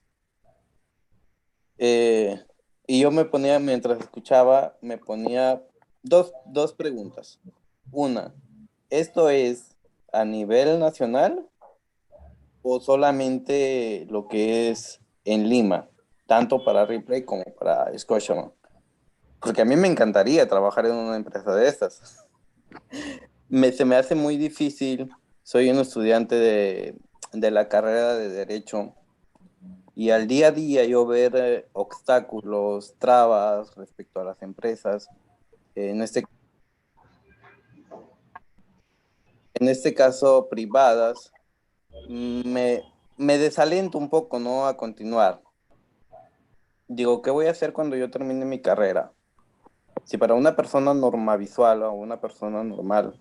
Y yo me ponía, mientras escuchaba, me ponía dos preguntas. Una, ¿esto es a nivel nacional o solamente lo que es en Lima, tanto para Ripley como para Scotiabank? Porque a mí me encantaría trabajar en una empresa de estas. Se me hace muy difícil, soy un estudiante de la carrera de Derecho, y al día a día yo ver obstáculos, trabas respecto a las empresas, en este caso privadas, me desalento un poco, ¿no? A continuar. Digo, ¿qué voy a hacer cuando yo termine mi carrera? Si para una persona normavisual o una persona normal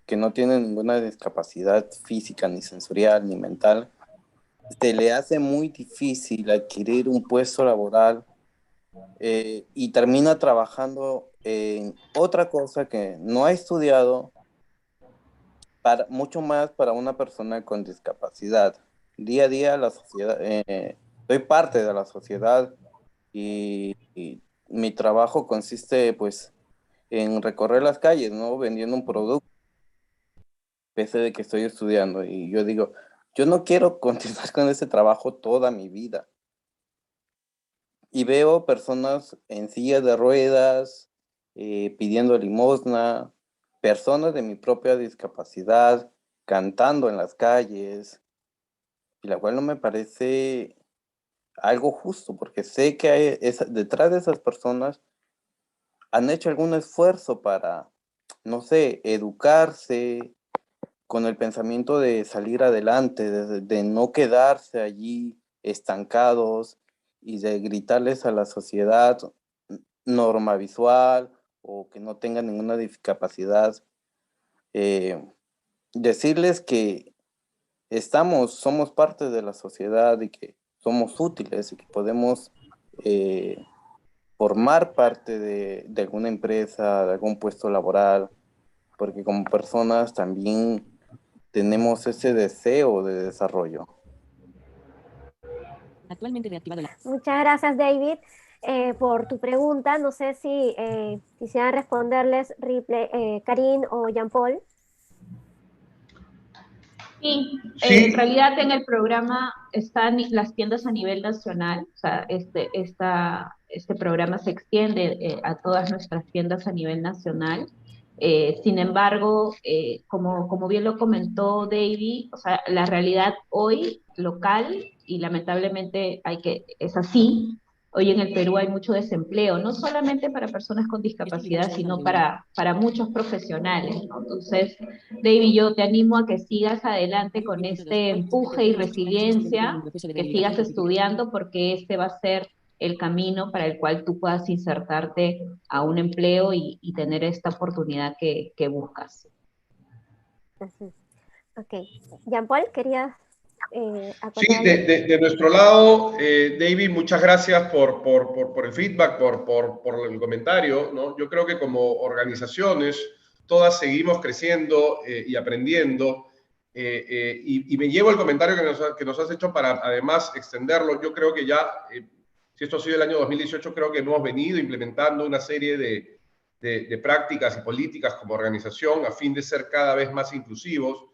que no tiene ninguna discapacidad física, ni sensorial, ni mental, se le hace muy difícil adquirir un puesto laboral y termina trabajando en otra cosa que no ha estudiado, mucho más para una persona con discapacidad. Día a día la sociedad, soy parte de la sociedad y mi trabajo consiste pues en recorrer las calles, ¿no? Vendiendo un producto, pese de que estoy estudiando. Y yo digo, yo no quiero continuar con ese trabajo toda mi vida. Y veo personas en sillas de ruedas, pidiendo limosna, personas de mi propia discapacidad, cantando en las calles, y la cual no me parece algo justo, porque sé que detrás de esas personas han hecho algún esfuerzo para, no sé, educarse con el pensamiento de salir adelante, de no quedarse allí estancados y de gritarles a la sociedad norma visual o que no tengan ninguna discapacidad, decirles que somos parte de la sociedad y que somos útiles y que podemos formar parte de alguna empresa, de algún puesto laboral, porque como personas también tenemos ese deseo de desarrollo. Actualmente reactivado la... Muchas gracias, David, por tu pregunta. No sé si quisieran responderles Ripley, Karin o Jean Paul. Sí, Sí. en realidad en el programa están las tiendas a nivel nacional, o sea, este programa se extiende a todas nuestras tiendas a nivel nacional. Sin embargo, como bien lo comentó David, o sea, la realidad hoy local, y lamentablemente es así, hoy en el Perú hay mucho desempleo, no solamente para personas con discapacidad, sino para muchos profesionales, ¿no? Entonces, David, yo te animo a que sigas adelante con este empuje y resiliencia, que sigas estudiando, porque este va a ser el camino para el cual tú puedas insertarte a un empleo y tener esta oportunidad que buscas. Ok. Jean-Paul, ¿querías Sí, acotar algo? de nuestro lado, David, muchas gracias por el feedback, por el comentario, ¿no? Yo creo que como organizaciones, todas seguimos creciendo y aprendiendo, y me llevo el comentario que nos has hecho para además extenderlo. Yo creo que ya, si esto ha sido el año 2018, creo que hemos venido implementando una serie de prácticas y políticas como organización a fin de ser cada vez más inclusivos.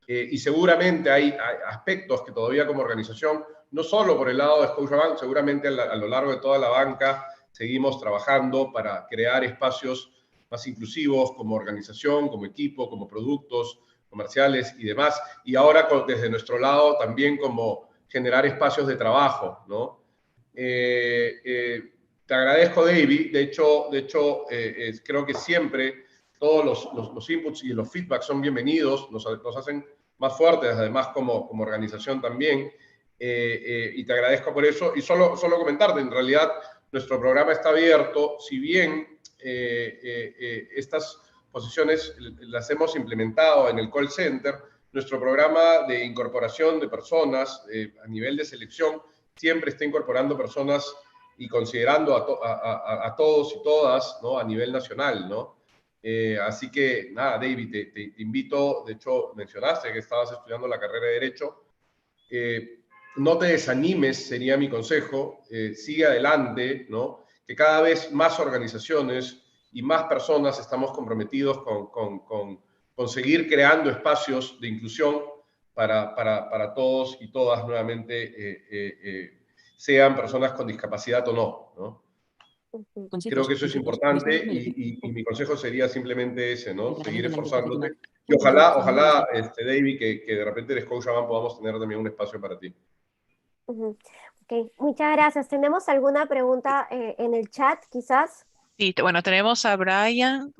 Y seguramente hay aspectos que todavía como organización, no solo por el lado de Scotiabank, seguramente a lo largo de toda la banca seguimos trabajando para crear espacios más inclusivos como organización, como equipo, como productos comerciales y demás. Y ahora desde nuestro lado también como generar espacios de trabajo, ¿no? Te agradezco, David. De hecho creo que siempre todos los inputs y los feedbacks son bienvenidos, nos hacen más fuertes, además como organización también, y te agradezco por eso. Y solo comentarte, en realidad nuestro programa está abierto, si bien estas posiciones las hemos implementado en el call center, nuestro programa de incorporación de personas a nivel de selección siempre está incorporando personas y considerando a todos y todas, ¿no? A nivel nacional, ¿no? Así que, nada, David, te invito, de hecho, mencionaste que estabas estudiando la carrera de Derecho. No te desanimes, sería mi consejo. Sigue adelante, ¿no? Que cada vez más organizaciones y más personas estamos comprometidos con seguir creando espacios de inclusión para todos y todas, nuevamente, sean personas con discapacidad o no, ¿no? Creo que eso es importante y mi consejo sería simplemente ese, ¿no? Seguir esforzándote. Y ojalá David, que de repente en Scotiabank podamos tener también un espacio para ti. Ok, muchas gracias. ¿Tenemos alguna pregunta en el chat, quizás? Sí, bueno, tenemos a Brian,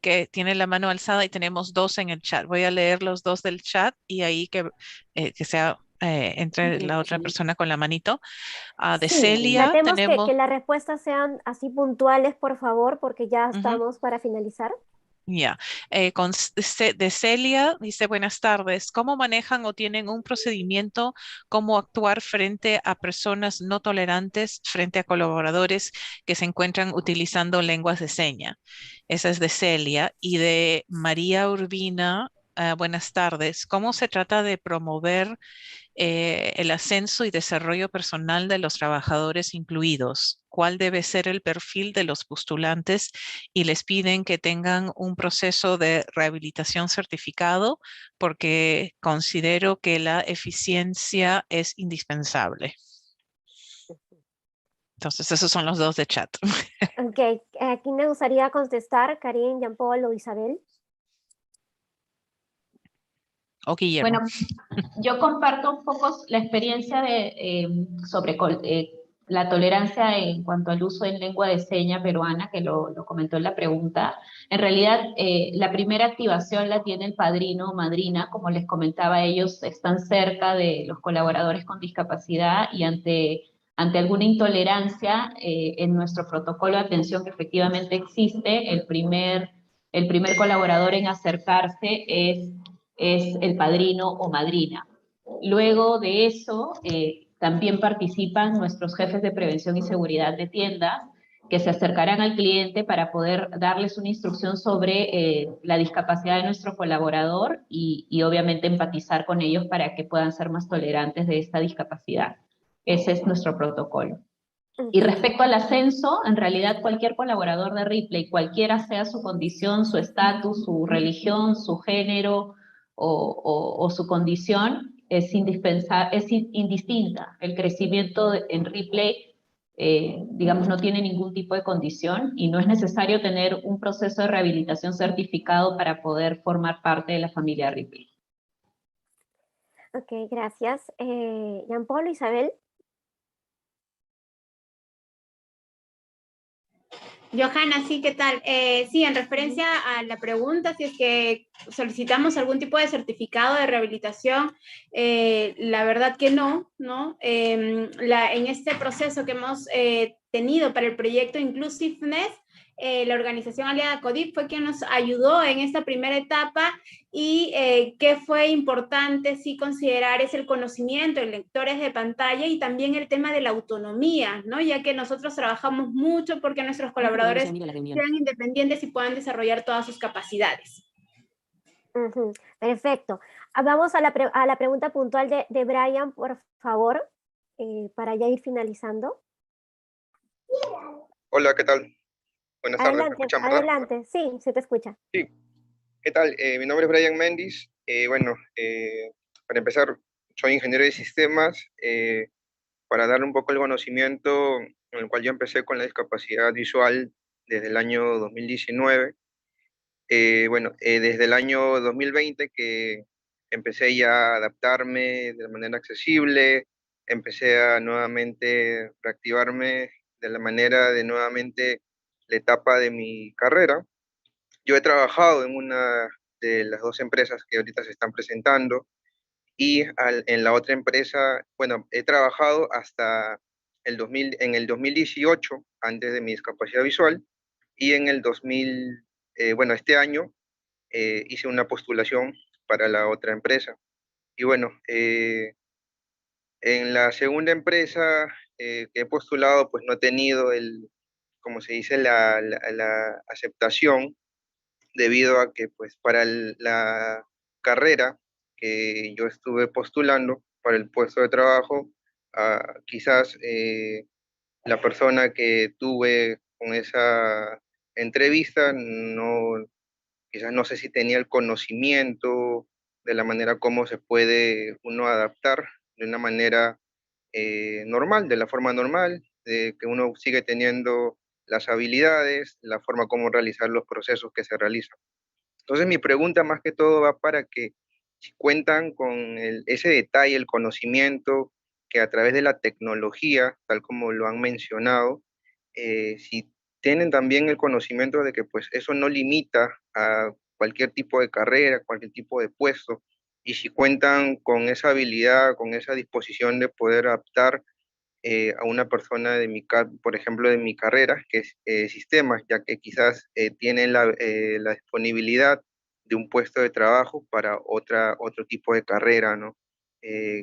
que tiene la mano alzada, y tenemos dos en el chat. Voy a leer los dos del chat y ahí que sea entre la otra persona con la manito. De Sí, Celia tratemos tenemos... que las respuestas sean así puntuales, por favor, porque ya estamos para finalizar. Ya, de Celia dice: buenas tardes, ¿cómo manejan o tienen un procedimiento cómo actuar frente a personas no tolerantes, frente a colaboradores que se encuentran utilizando lenguas de seña? Esa es de Celia. Y de María Urbina, buenas tardes, ¿cómo se trata de promover el ascenso y desarrollo personal de los trabajadores incluidos? ¿Cuál debe ser el perfil de los postulantes? Y les piden que tengan un proceso de rehabilitación certificado, porque considero que la eficiencia es indispensable. Entonces, esos son los dos de chat. Ok, ¿a quién me gustaría contestar? ¿Karin, Jean-Paul o Isabel? O Guillermo. Bueno, yo comparto un poco la experiencia sobre la tolerancia en cuanto al uso en lengua de seña peruana, que lo comentó en la pregunta. En realidad, la primera activación la tiene el padrino o madrina. Como les comentaba, ellos están cerca de los colaboradores con discapacidad, y ante alguna intolerancia, en nuestro protocolo de atención, que efectivamente existe, el primer colaborador en acercarse es el padrino o madrina. Luego de eso, también participan nuestros jefes de prevención y seguridad de tiendas, que se acercarán al cliente para poder darles una instrucción sobre la discapacidad de nuestro colaborador y obviamente empatizar con ellos para que puedan ser más tolerantes de esta discapacidad. Ese es nuestro protocolo. Y respecto al ascenso, en realidad cualquier colaborador de Ripley, cualquiera sea su condición, su estatus, su religión, su género, o su condición es indistinta. El crecimiento en Ripley, digamos, no tiene ningún tipo de condición y no es necesario tener un proceso de rehabilitación certificado para poder formar parte de la familia Ripley. Ok, gracias. Jean-Paul, Isabel. Johanna, sí, ¿qué tal? Sí, en referencia a la pregunta, si es que solicitamos algún tipo de certificado de rehabilitación, la verdad que no, ¿no? En este proceso que hemos tenido para el proyecto Inclusiveness, la organización aliada CODIP fue quien nos ayudó en esta primera etapa y que fue importante sí considerar es el conocimiento en lectores de pantalla y también el tema de la autonomía, ¿no? Ya que nosotros trabajamos mucho porque nuestros colaboradores sean independientes y puedan desarrollar todas sus capacidades. Perfecto. Vamos a la pregunta puntual de Brian, por favor, para ya ir finalizando. Hola, ¿qué tal? Buenas tardes, ¿me Adelante, escuchan, verdad? adelante. Sí, se te escucha. Sí, ¿qué tal? Mi nombre es Brian Méndez. Para empezar, soy ingeniero de sistemas. Para dar un poco el conocimiento, en el cual yo empecé con la discapacidad visual desde el año 2019. Desde el año 2020 que empecé ya a adaptarme de manera accesible, empecé a nuevamente reactivarme de la manera de nuevamente la etapa de mi carrera. Yo he trabajado en una de las dos empresas que ahorita se están presentando y en la otra empresa, bueno, he trabajado hasta en el 2018, antes de mi discapacidad visual, y en el este año hice una postulación para la otra empresa. Y bueno, en la segunda empresa que he postulado, pues no he tenido como se dice, la aceptación, debido a que pues para la carrera que yo estuve postulando para el puesto de trabajo, quizás la persona que tuve con esa entrevista quizás no sé si tenía el conocimiento de la manera como se puede uno adaptar de una manera normal, de la forma normal, de que uno sigue teniendo las habilidades, la forma como realizar los procesos que se realizan. Entonces mi pregunta más que todo va para que si cuentan con ese detalle, el conocimiento, que a través de la tecnología, tal como lo han mencionado, si tienen también el conocimiento de que pues eso no limita a cualquier tipo de carrera, cualquier tipo de puesto, y si cuentan con esa habilidad, con esa disposición de poder adaptar a una persona por ejemplo, de mi carrera, que es sistemas, ya que quizás tienen la disponibilidad de un puesto de trabajo para otro tipo de carrera, ¿no?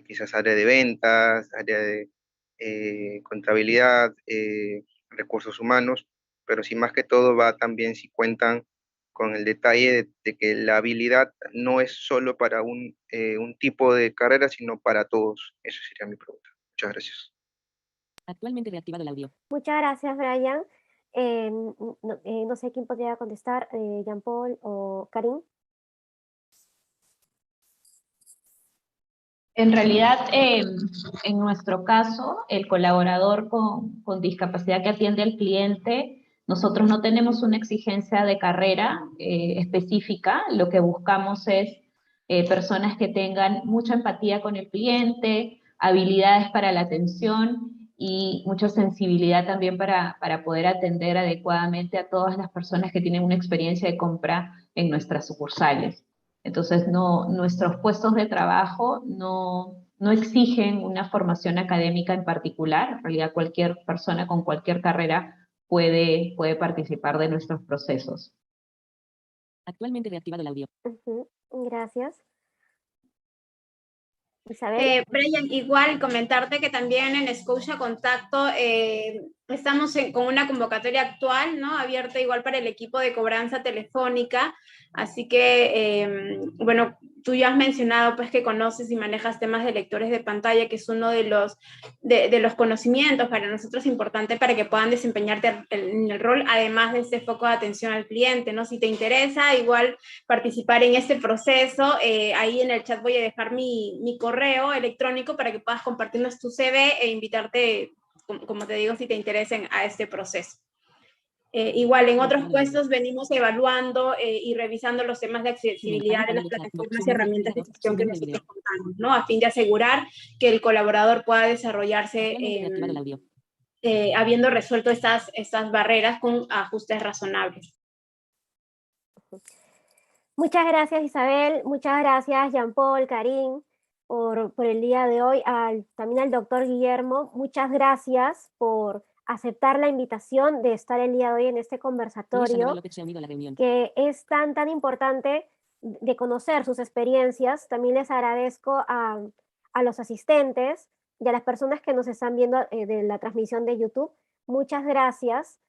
Quizás área de ventas, área de contabilidad, recursos humanos, pero sí más que todo va también si cuentan con el detalle de que la habilidad no es solo para un tipo de carrera, sino para todos. Eso sería mi pregunta. Muchas gracias. Actualmente reactivado el audio. Muchas gracias, Brian. No sé quién podría contestar, Jean-Paul o Karin. En realidad, en nuestro caso, el colaborador con discapacidad que atiende al cliente, nosotros no tenemos una exigencia de carrera específica. Lo que buscamos es personas que tengan mucha empatía con el cliente, habilidades para la atención y mucha sensibilidad también para poder atender adecuadamente a todas las personas que tienen una experiencia de compra en nuestras sucursales. Entonces, nuestros puestos de trabajo no exigen una formación académica en particular. En realidad, cualquier persona con cualquier carrera puede participar de nuestros procesos. Actualmente reactivado el audio. Gracias. Isabel. Brian, igual comentarte que también en Scotia Contacto estamos con una convocatoria actual, ¿no? Abierta igual para el equipo de cobranza telefónica, así que, bueno, tú ya has mencionado pues que conoces y manejas temas de lectores de pantalla, que es uno de los conocimientos para nosotros importante para que puedan desempeñarte en el rol, además de ese foco de atención al cliente, ¿no? Si te interesa igual participar en este proceso, ahí en el chat voy a dejar mi correo electrónico para que puedas compartirnos tu CV e invitarte, como te digo, si te interesen a este proceso. Igual en otros puestos venimos evaluando y revisando los temas de accesibilidad de las plataformas y herramientas de gestión que nosotros contamos, ¿no? A fin de asegurar que el colaborador pueda desarrollarse habiendo resuelto estas barreras con ajustes razonables. Muchas gracias, Isabel. Muchas gracias, Jean-Paul, Karin, por el día de hoy. También al doctor Guillermo, muchas gracias por aceptar la invitación de estar el día de hoy en este conversatorio, que es tan importante de conocer sus experiencias. También les agradezco a los asistentes y a las personas que nos están viendo de la transmisión de YouTube. Muchas gracias.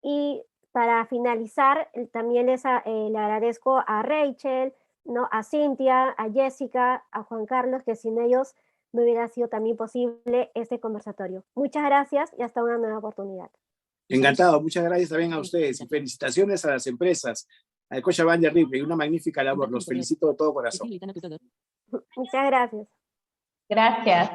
Y para finalizar, también le agradezco a Rachel, ¿no? A Cintia, a Jessica, a Juan Carlos, que sin ellos no hubiera sido también posible este conversatorio. Muchas gracias y hasta una nueva oportunidad. Encantado, muchas gracias también a ustedes y felicitaciones a las empresas, a Scotiabank y a Ripley, una magnífica labor, los felicito de todo corazón. Muchas gracias. Gracias.